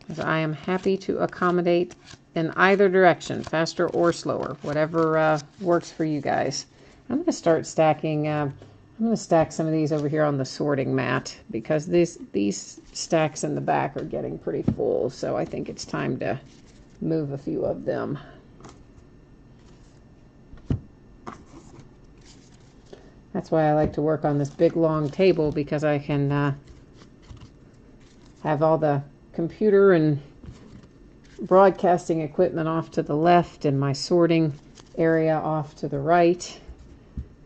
As I am happy to accommodate in either direction, faster or slower, whatever works for you guys. I'm going to start stacking, I'm going to stack some of these over here on the sorting mat because these stacks in the back are getting pretty full, so I think it's time to move a few of them. That's why I like to work on this big long table, because I can have all the computer and broadcasting equipment off to the left and my sorting area off to the right,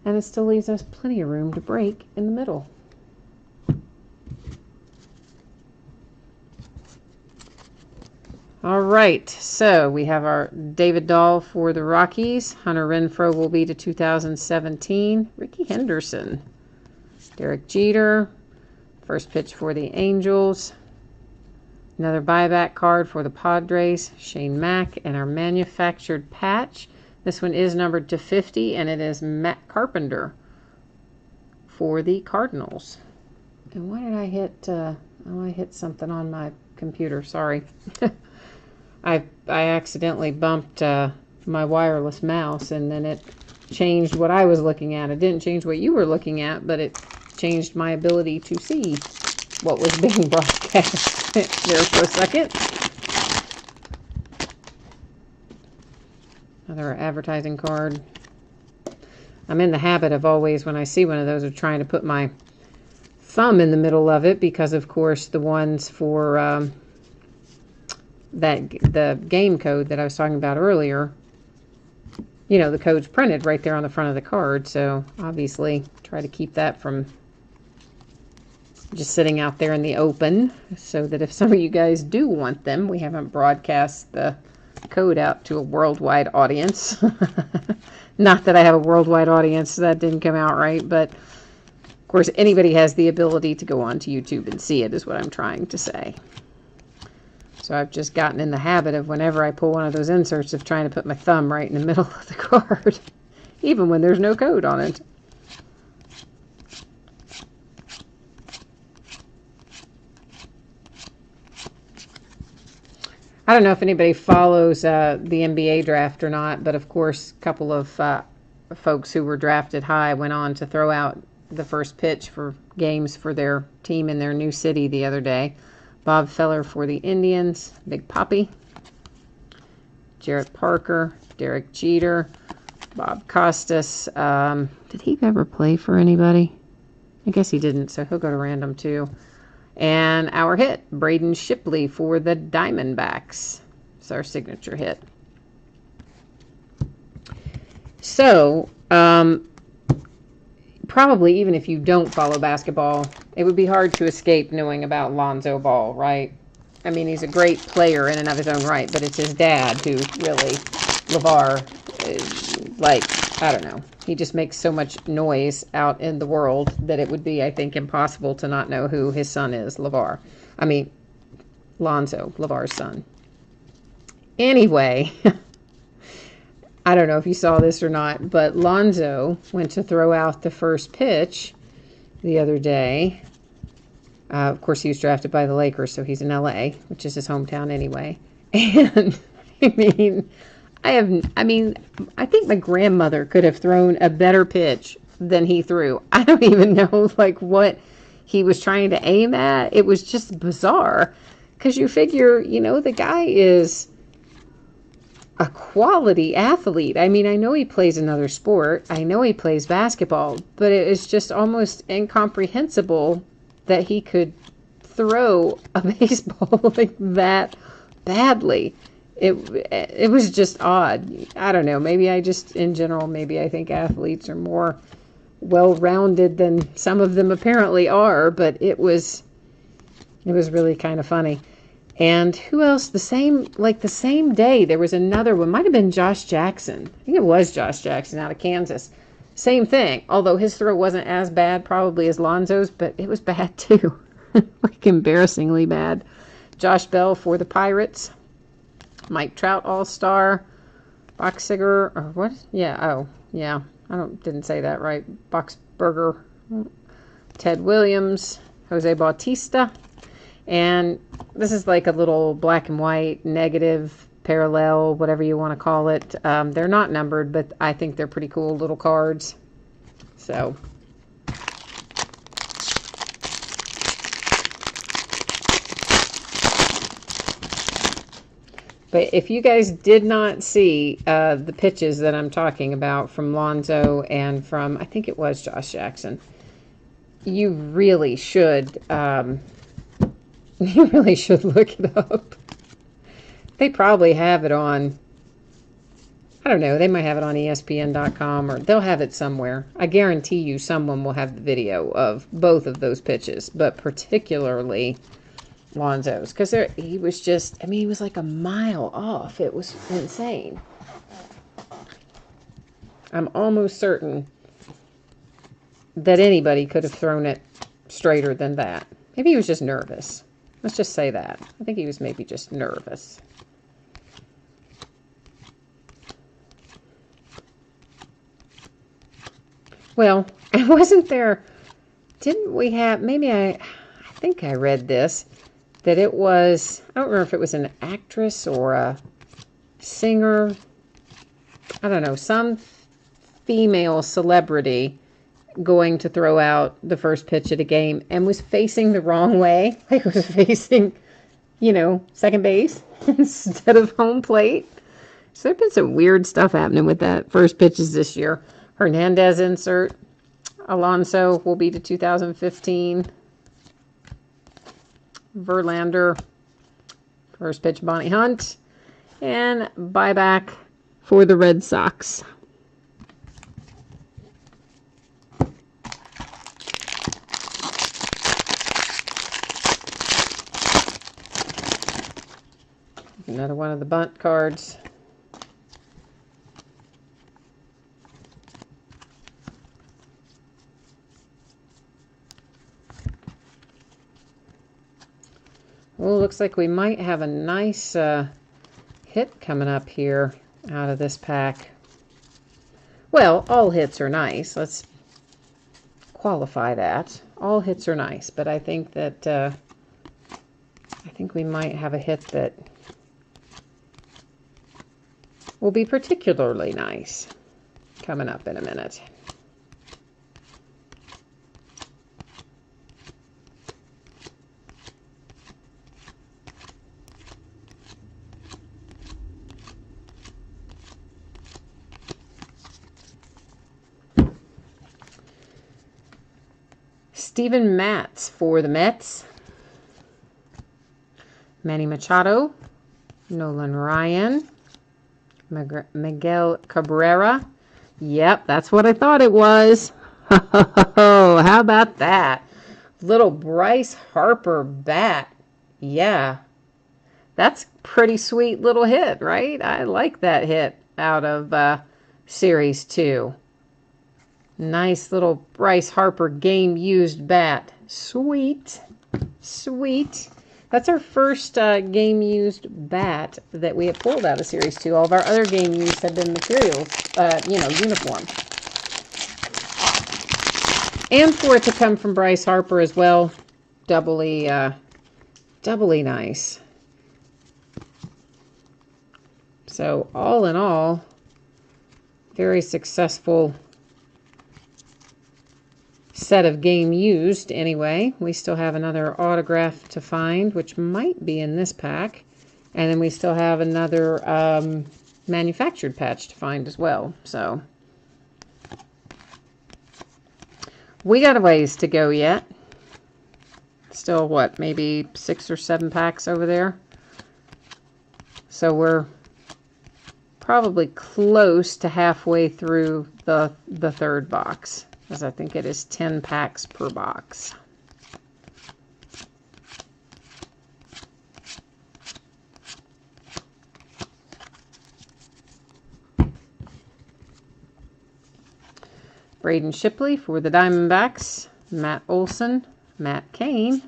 and it still leaves us plenty of room to break in the middle. All right, so we have our David Dahl for the Rockies. Hunter Renfroe will be to 2017. Ricky Henderson. Derek Jeter. First pitch for the Angels. Another buyback card for the Padres. Shane Mack. And our manufactured patch. This one is numbered to 50, and it is Matt Carpenter for the Cardinals. And why did I hit... I hit something on my computer. Sorry. I accidentally bumped my wireless mouse, and then it changed what I was looking at. It didn't change what you were looking at, but it changed my ability to see what was being broadcast there for a second. Another advertising card. I'm in the habit of always, when I see one of those, of trying to put my thumb in the middle of it, because of course the ones for the game code that I was talking about earlier, you know, the code's printed right there on the front of the card, so obviously try to keep that from just sitting out there in the open, so that if some of you guys do want them, we haven't broadcast the code out to a worldwide audience. Not that I have a worldwide audience, so that didn't come out right, but of course anybody has the ability to go onto YouTube and see it, is what I'm trying to say. So I've just gotten in the habit of, whenever I pull one of those inserts, of trying to put my thumb right in the middle of the card, even when there's no code on it. I don't know if anybody follows the NBA draft or not, but of course a couple of folks who were drafted high went on to throw out the first pitch for games for their team in their new city the other day. Bob Feller for the Indians, Big Papi, Jarrett Parker, Derek Jeter, Bob Costas. Did he ever play for anybody? I guess he didn't, so he'll go to random too. And our hit, Braden Shipley for the Diamondbacks. It's our signature hit. So, probably, even if you don't follow basketball, it would be hard to escape knowing about Lonzo Ball, right? I mean, he's a great player in and of his own right, but it's his dad who really, LeVar, like, I don't know. He just makes so much noise out in the world that it would be, I think, impossible to not know who his son is, LeVar. I mean, Lonzo, LeVar's son. Anyway, I don't know if you saw this or not, but Lonzo went to throw out the first pitch the other day. Of course, he was drafted by the Lakers, so he's in LA, which is his hometown anyway. And I mean, I think my grandmother could have thrown a better pitch than he threw. I don't even know like what he was trying to aim at. It was just bizarre because you figure, you know, the guy is a quality athlete. I mean, I know he plays another sport. I know he plays basketball, but it is just almost incomprehensible that he could throw a baseball like that badly. It was just odd. I don't know. Maybe I just, in general, maybe I think athletes are more well-rounded than some of them apparently are, but it was really kind of funny. And who else? The same day, there was another one. Might have been Josh Jackson. I think it was Josh Jackson out of Kansas. Same thing. Although his throw wasn't as bad probably as Lonzo's, but it was bad too. Like embarrassingly bad. Josh Bell for the Pirates. Mike Trout All-Star. Boxiger, or what? Yeah, oh, yeah. Didn't say that right. Boxberger. Ted Williams. Jose Bautista. And this is like a little black and white, negative, parallel, whatever you want to call it. They're not numbered, but I think they're pretty cool little cards. So, but if you guys did not see the pitches that I'm talking about from Lonzo and from, I think it was Josh Jackson, you really should... you really should look it up. They probably have it on, I don't know, they might have it on ESPN.com or they'll have it somewhere. I guarantee you someone will have the video of both of those pitches, but particularly Lonzo's. Because he was just, I mean, he was like a mile off. It was insane. I'm almost certain that anybody could have thrown it straighter than that. Maybe he was just nervous. Let's just say that. I think he was maybe just nervous. Well, wasn't there, didn't we have, maybe I think I read this, that it was, I don't remember if it was an actress or a singer, I don't know, some female celebrity going to throw out the first pitch at a game and was facing the wrong way. Like was facing, you know, second base instead of home plate. So there's been some weird stuff happening with that first pitches this year. Hernandez insert. Alonso will be to 2015. Verlander. First pitch Bonnie Hunt. And buyback for the Red Sox. Another one of the bunt cards. Well, looks like we might have a nice hit coming up here out of this pack. Well, all hits are nice. Let's qualify that. All hits are nice, but I think that I think we might have a hit that will be particularly nice coming up in a minute. Steven Matz for the Mets. Manny Machado. Nolan Ryan. Miguel Cabrera. Yep, that's what I thought it was. Oh, how about that? Little Bryce Harper bat. Yeah, that's pretty sweet little hit, right? I like that hit out of Series 2. Nice little Bryce Harper game used bat. Sweet. Sweet. That's our first game used bat that we have pulled out of Series 2. All of our other game used have been materials, uniform. And for it to come from Bryce Harper as well, doubly nice. So all in all, very successful set of game used anyway. We still have another autograph to find, which might be in this pack. And then we still have another manufactured patch to find as well. So we got a ways to go yet. Still, what, maybe 6 or 7 packs over there. So we're probably close to halfway through the third box, because I think it is 10 packs per box. Braden Shipley for the Diamondbacks, Matt Olson, Matt Cain,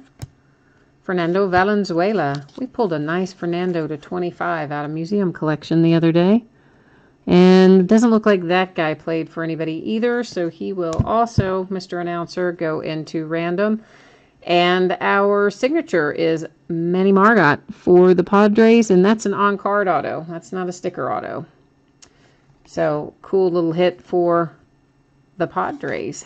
Fernando Valenzuela. We pulled a nice Fernando to 25 out of Museum Collection the other day. And it doesn't look like that guy played for anybody either, so he will also, Mr. Announcer, go into random. And our signature is Manny Margot for the Padres, and that's an on-card auto. That's not a sticker auto. So, cool little hit for the Padres.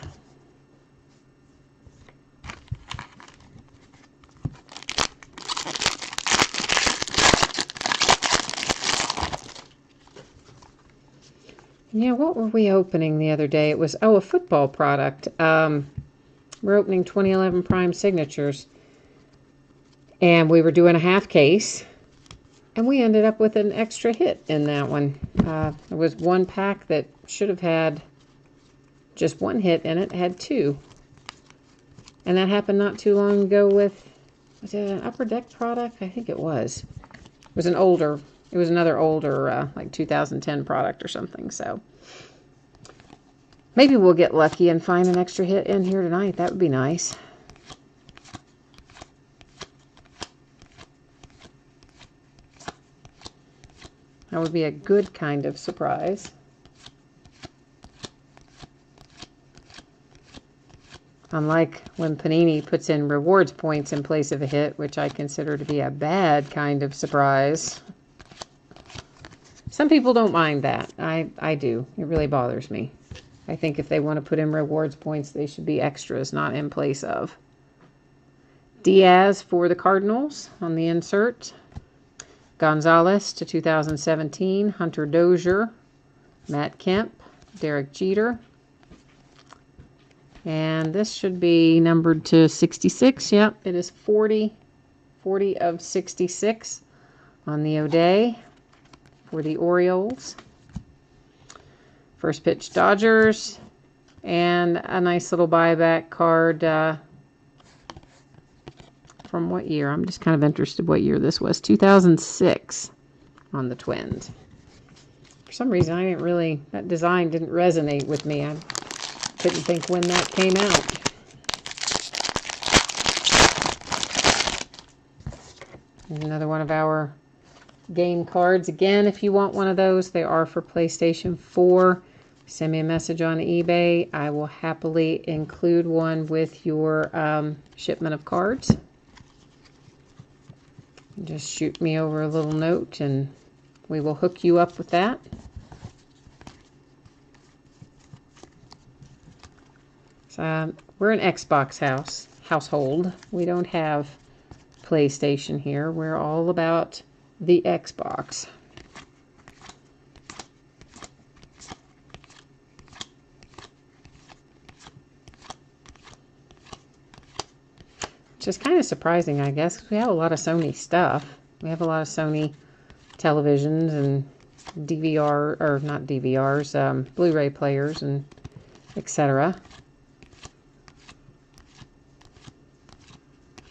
Yeah, what were we opening the other day? It was, a football product. We're opening 2011 Prime Signatures. And we were doing a half case. And we ended up with an extra hit in that one. There was one pack that should have had just one hit in it. It had 2. And that happened not too long ago with, was it an Upper Deck product? I think it was. It was another older, like 2010 product or something. So maybe we'll get lucky and find an extra hit in here tonight. That would be nice. That would be a good kind of surprise. Unlike when Panini puts in rewards points in place of a hit, which I consider to be a bad kind of surprise. Some people don't mind that. I do. It really bothers me. I think if they want to put in rewards points, they should be extras, not in place of. Diaz for the Cardinals on the insert. Gonzalez to 2017. Hunter Dozier. Matt Kemp. Derek Jeter. And this should be numbered to 66. Yep, it is 40. 40 of 66 on the O'Day for the Orioles. First pitch Dodgers. And a nice little buyback card from what year? I'm just kind of interested what year this was. 2006 on the Twins. For some reason, that design didn't resonate with me. I couldn't think when that came out. Here's another one of our game cards. Again, if you want one of those, they are for PlayStation 4. Send me a message on eBay. I will happily include one with your shipment of cards. Just shoot me over a little note and we will hook you up with that. So, we're an Xbox household. We don't have PlayStation here. We're all about the Xbox. Which is kind of surprising, I guess, because we have a lot of Sony stuff. We have a lot of Sony televisions and DVR, or not DVRs, Blu-ray players and etc.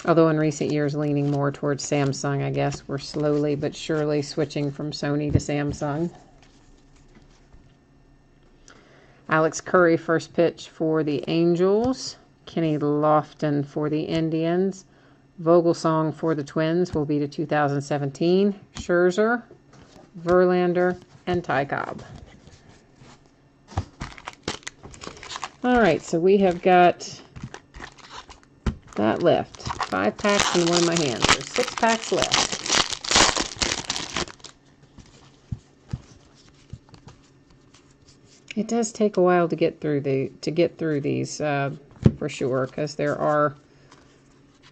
Although in recent years leaning more towards Samsung, I guess. We're slowly but surely switching from Sony to Samsung. Alex Curry, first pitch for the Angels. Kenny Lofton for the Indians. Vogelsong for the Twins will be to 2017. Scherzer, Verlander, and Ty Cobb. All right, so we have got that left. 5 packs in one of my hands. There's 6 packs left. It does take a while to get through these for sure, because there are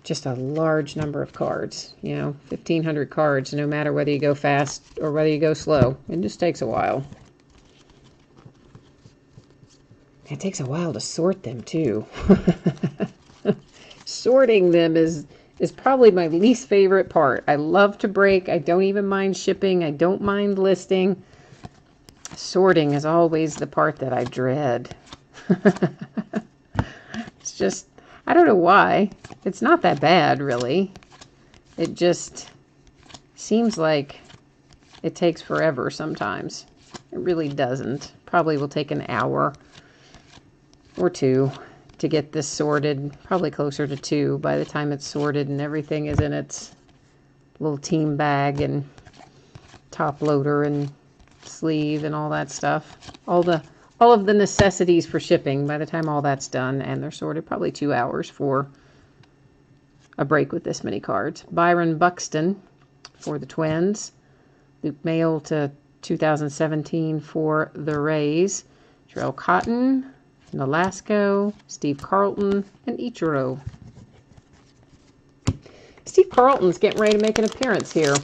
just a large number of cards. 1,500 cards. No matter whether you go fast or whether you go slow, it just takes a while. It takes a while to sort them too. Sorting them is probably my least favorite part. I love to break. I don't even mind shipping. I don't mind listing. Sorting is always the part that I dread. It's just, I don't know why. It's not that bad, really. It just seems like it takes forever sometimes. It really doesn't. Probably will take an hour or 2 to get this sorted. Probably closer to 2 by the time it's sorted and everything is in its little team bag and top loader and sleeve and all that stuff. All of the necessities for shipping. By the time all that's done and they're sorted, probably 2 hours for a break with this many cards. Byron Buxton for the Twins. Luke Mail to 2017 for the Rays. Jarrell Cotton, Nolasco, Steve Carlton, and Ichiro. Steve Carlton's getting ready to make an appearance here.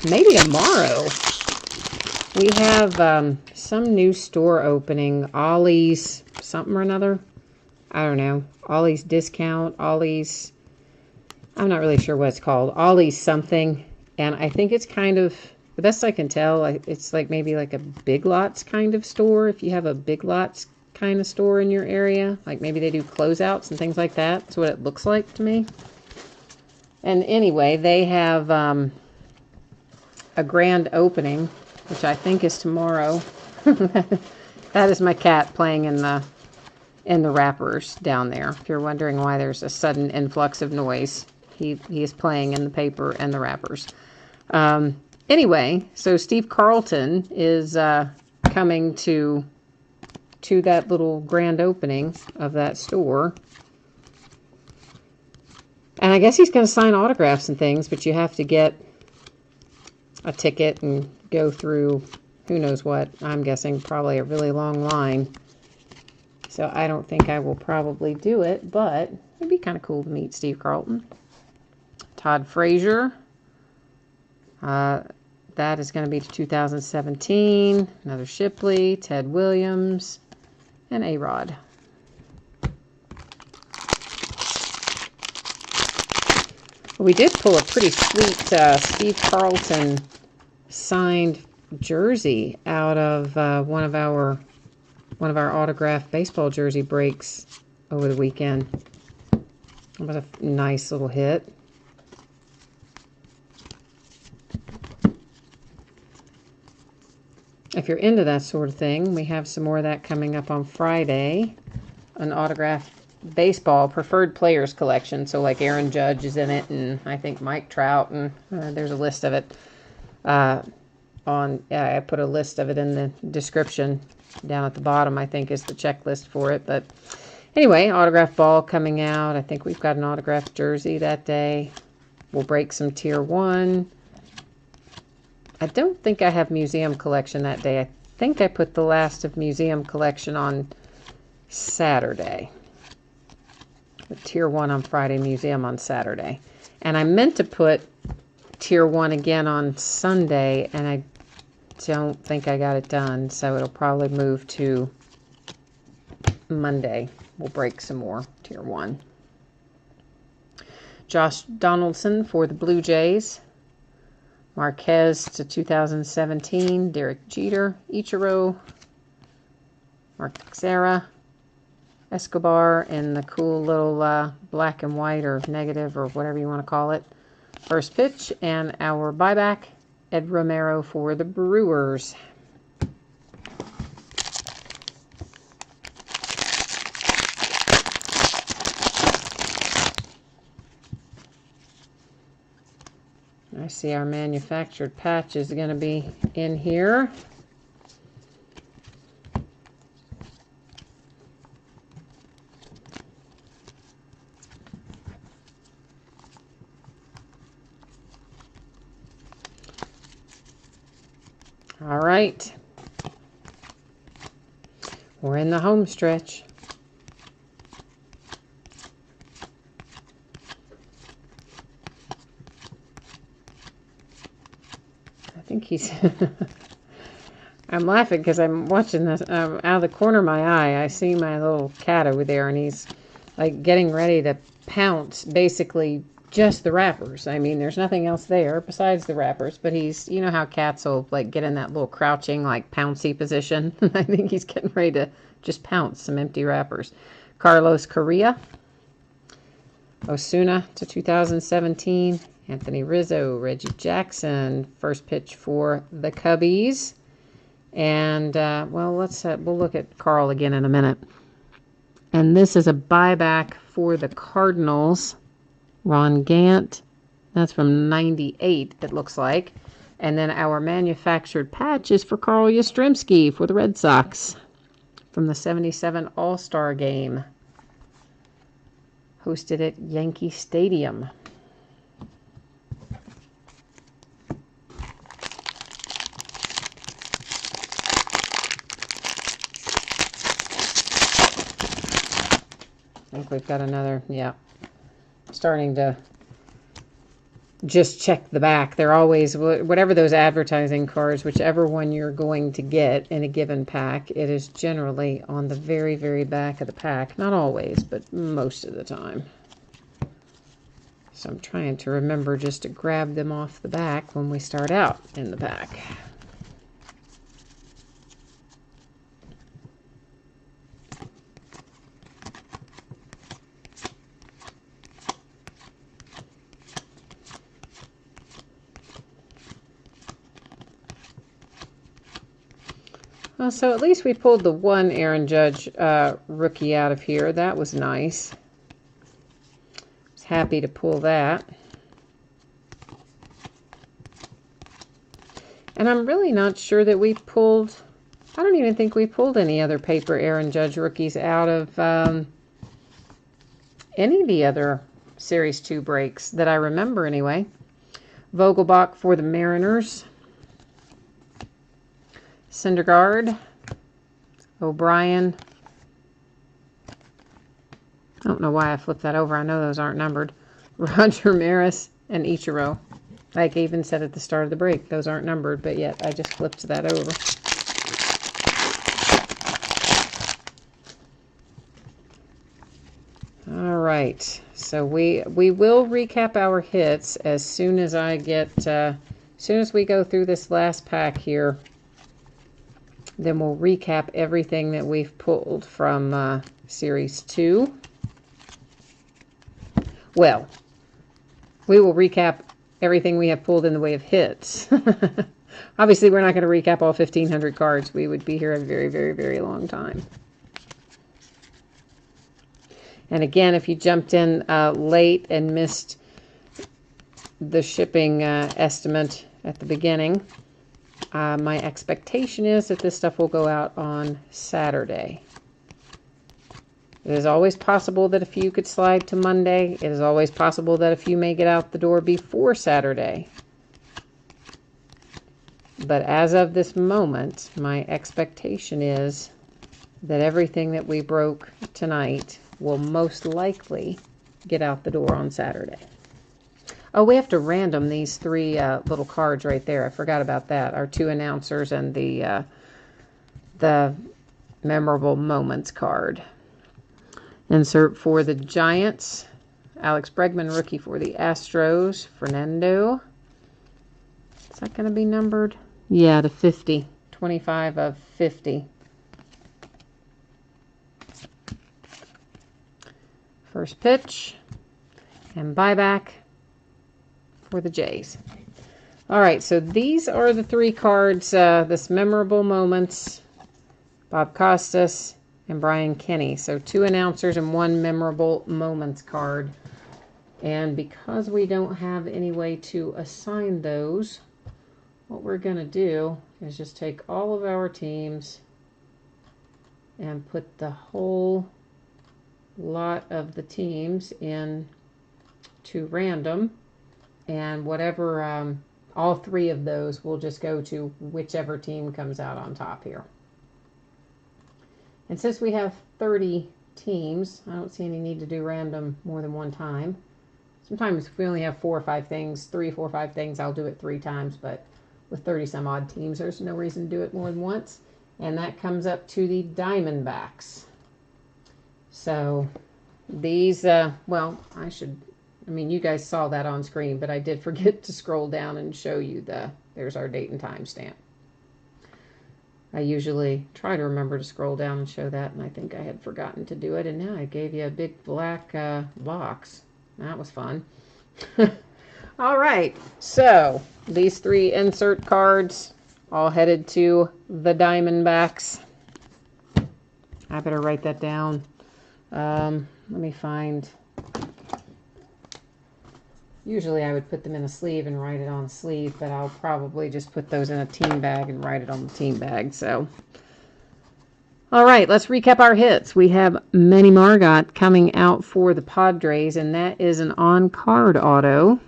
Maybe tomorrow. We have some new store opening. Ollie's something or another. I don't know. Ollie's Discount. Ollie's, I'm not really sure what it's called. Ollie's something. And I think it's kind of, the best I can tell, it's like maybe like a Big Lots kind of store. If you have a Big Lots kind of store in your area. Like maybe they do closeouts and things like that. That's what it looks like to me. And anyway, they have a grand opening, which I think is tomorrow. That is my cat playing in the wrappers down there. If you're wondering why there's a sudden influx of noise, he is playing in the paper and the wrappers. Anyway, so Steve Carlton is coming to that little grand opening of that store. And I guess he's going to sign autographs and things, but you have to get a ticket and go through who knows what. I'm guessing probably a really long line. So I don't think I will probably do it, but it'd be kind of cool to meet Steve Carlton. Todd Frazier. That is going to be to 2017. Another Shipley, Ted Williams, and A-Rod. We did pull a pretty sweet Steve Carlton signed jersey out of one of our autographed baseball jersey breaks over the weekend. It was a nice little hit. If you're into that sort of thing, we have some more of that coming up on Friday. An autographed baseball preferred players collection. So like Aaron Judge is in it, and I think Mike Trout, and there's a list of it. I put a list of it in the description down at the bottom, I think is the checklist for it. But anyway, autographed ball coming out. I think we've got an autographed jersey that day. We'll break some tier 1. I don't think I have museum collection that day. I think I put the last of museum collection on Saturday. With tier 1 on Friday, museum on Saturday. And I meant to put tier 1 again on Sunday, and I don't think I got it done, so it'll probably move to Monday. We'll break some more tier 1. Josh Donaldson for the Blue Jays. Marquez to 2017. Derek Jeter. Ichiro. Mark Teixeira. Escobar in the cool little black and white or negative or whatever you want to call it. First pitch, and our buyback, Ed Romero for the Brewers. I see our manufactured patch is going to be in here. All right. We're in the home stretch. I think he's... I'm laughing because I'm watching this out of the corner of my eye. I see my little cat over there, and he's like getting ready to pounce basically just the wrappers. I mean, there's nothing else there besides the wrappers, but he's, you know how cats will like get in that little crouching, like pouncy position. I think he's getting ready to just pounce some empty wrappers. Carlos Correa, Osuna to 2017, Anthony Rizzo, Reggie Jackson, first pitch for the Cubbies. And, well, we'll look at Carl again in a minute. And this is a buyback for the Cardinals. Ron Gant. That's from 98, it looks like. And then our manufactured patch is for Carl Yastrzemski for the Red Sox from the 77 All-Star Game. Hosted at Yankee Stadium. I think we've got another, yeah. Starting to just check the back. They're always, whatever those advertising cards, whichever one you're going to get in a given pack, it is generally on the very, very back of the pack. Not always, but most of the time. So I'm trying to remember just to grab them off the back when we start out in the pack. Well, so at least we pulled the one Aaron Judge rookie out of here. That was nice. Was happy to pull that. And I'm really not sure that we pulled... I don't even think we pulled any other paper Aaron Judge rookies out of any of the other Series 2 breaks that I remember anyway. Vogelbach for the Mariners. Syndergaard, O'Brien. I don't know why I flipped that over. I know those aren't numbered. Roger Maris and Ichiro. Like I even said at the start of the break, those aren't numbered, but yet I just flipped that over. All right, so we will recap our hits as soon as I get, as soon as we go through this last pack here. Then we'll recap everything that we've pulled from Series 2. Well, we will recap everything we have pulled in the way of hits. Obviously, we're not going to recap all 1,500 cards. We would be here a very, very, very long time. And again, if you jumped in late and missed the shipping estimate at the beginning, my expectation is that this stuff will go out on Saturday. It is always possible that a few could slide to Monday. It is always possible that a few may get out the door before Saturday. But as of this moment, my expectation is that everything that we broke tonight will most likely get out the door on Saturday. Oh, we have to random these three little cards right there. I forgot about that. Our two announcers and the memorable moments card. Insert for the Giants. Alex Bregman, rookie for the Astros. Fernando. Is that going to be numbered? Yeah, to 50. 25 of 50. First pitch and buyback for the Jays. All right, so these are the 3 cards, this memorable moments, Bob Costas and Brian Kenny. So 2 announcers and 1 memorable moments card. And because we don't have any way to assign those, what we're going to do is just take all of our teams and put the whole lot of the teams in to random, and whatever all 3 of those will just go to whichever team comes out on top here. And since we have 30 teams, I don't see any need to do random more than 1 time. Sometimes if we only have 4 or 5 things, 3, 4, 5 things, I'll do it 3 times, but with 30 some odd teams, there's no reason to do it more than once. And that comes up to the Diamondbacks. So these, well, I mean, you guys saw that on screen, but I did forget to scroll down and show you there's our date and time stamp. I usually try to remember to scroll down and show that, and I think I had forgotten to do it, and now I gave you a big black box. That was fun. All right, so these 3 insert cards all headed to the Diamondbacks. I better write that down. Let me find. Usually I would put them in a sleeve and write it on a sleeve, but I'll probably just put those in a team bag and write it on the team bag. So, all right, let's recap our hits. We have Manny Margot coming out for the Padres, and that is an on-card auto.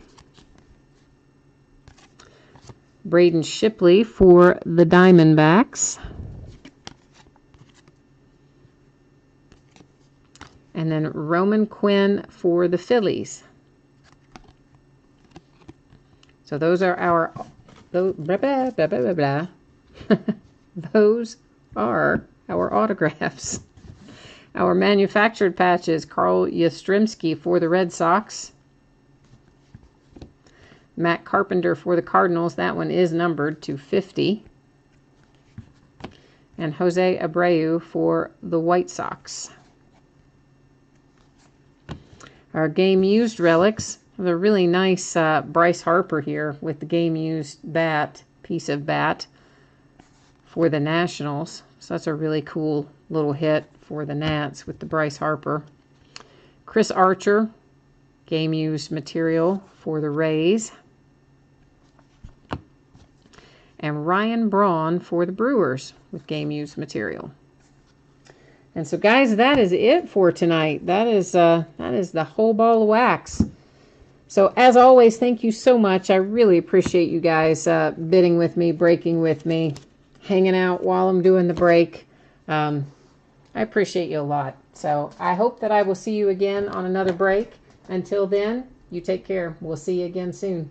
Braden Shipley for the Diamondbacks. And then Roman Quinn for the Phillies. So those are our those are our autographs. Our manufactured patches, Carl Yastrzemski for the Red Sox. Matt Carpenter for the Cardinals. That one is numbered to 50. And Jose Abreu for the White Sox. Our game used relics. A really nice Bryce Harper here with the game used bat, piece of bat for the Nationals. So that's a really cool little hit for the Nats with the Bryce Harper. Chris Archer, game used material for the Rays. And Ryan Braun for the Brewers with game used material. And so guys, that is it for tonight. That is the whole ball of wax. So as always, thank you so much. I really appreciate you guys bidding with me, breaking with me, hanging out while I'm doing the break. I appreciate you a lot. So I hope that I will see you again on another break. Until then, you take care. We'll see you again soon.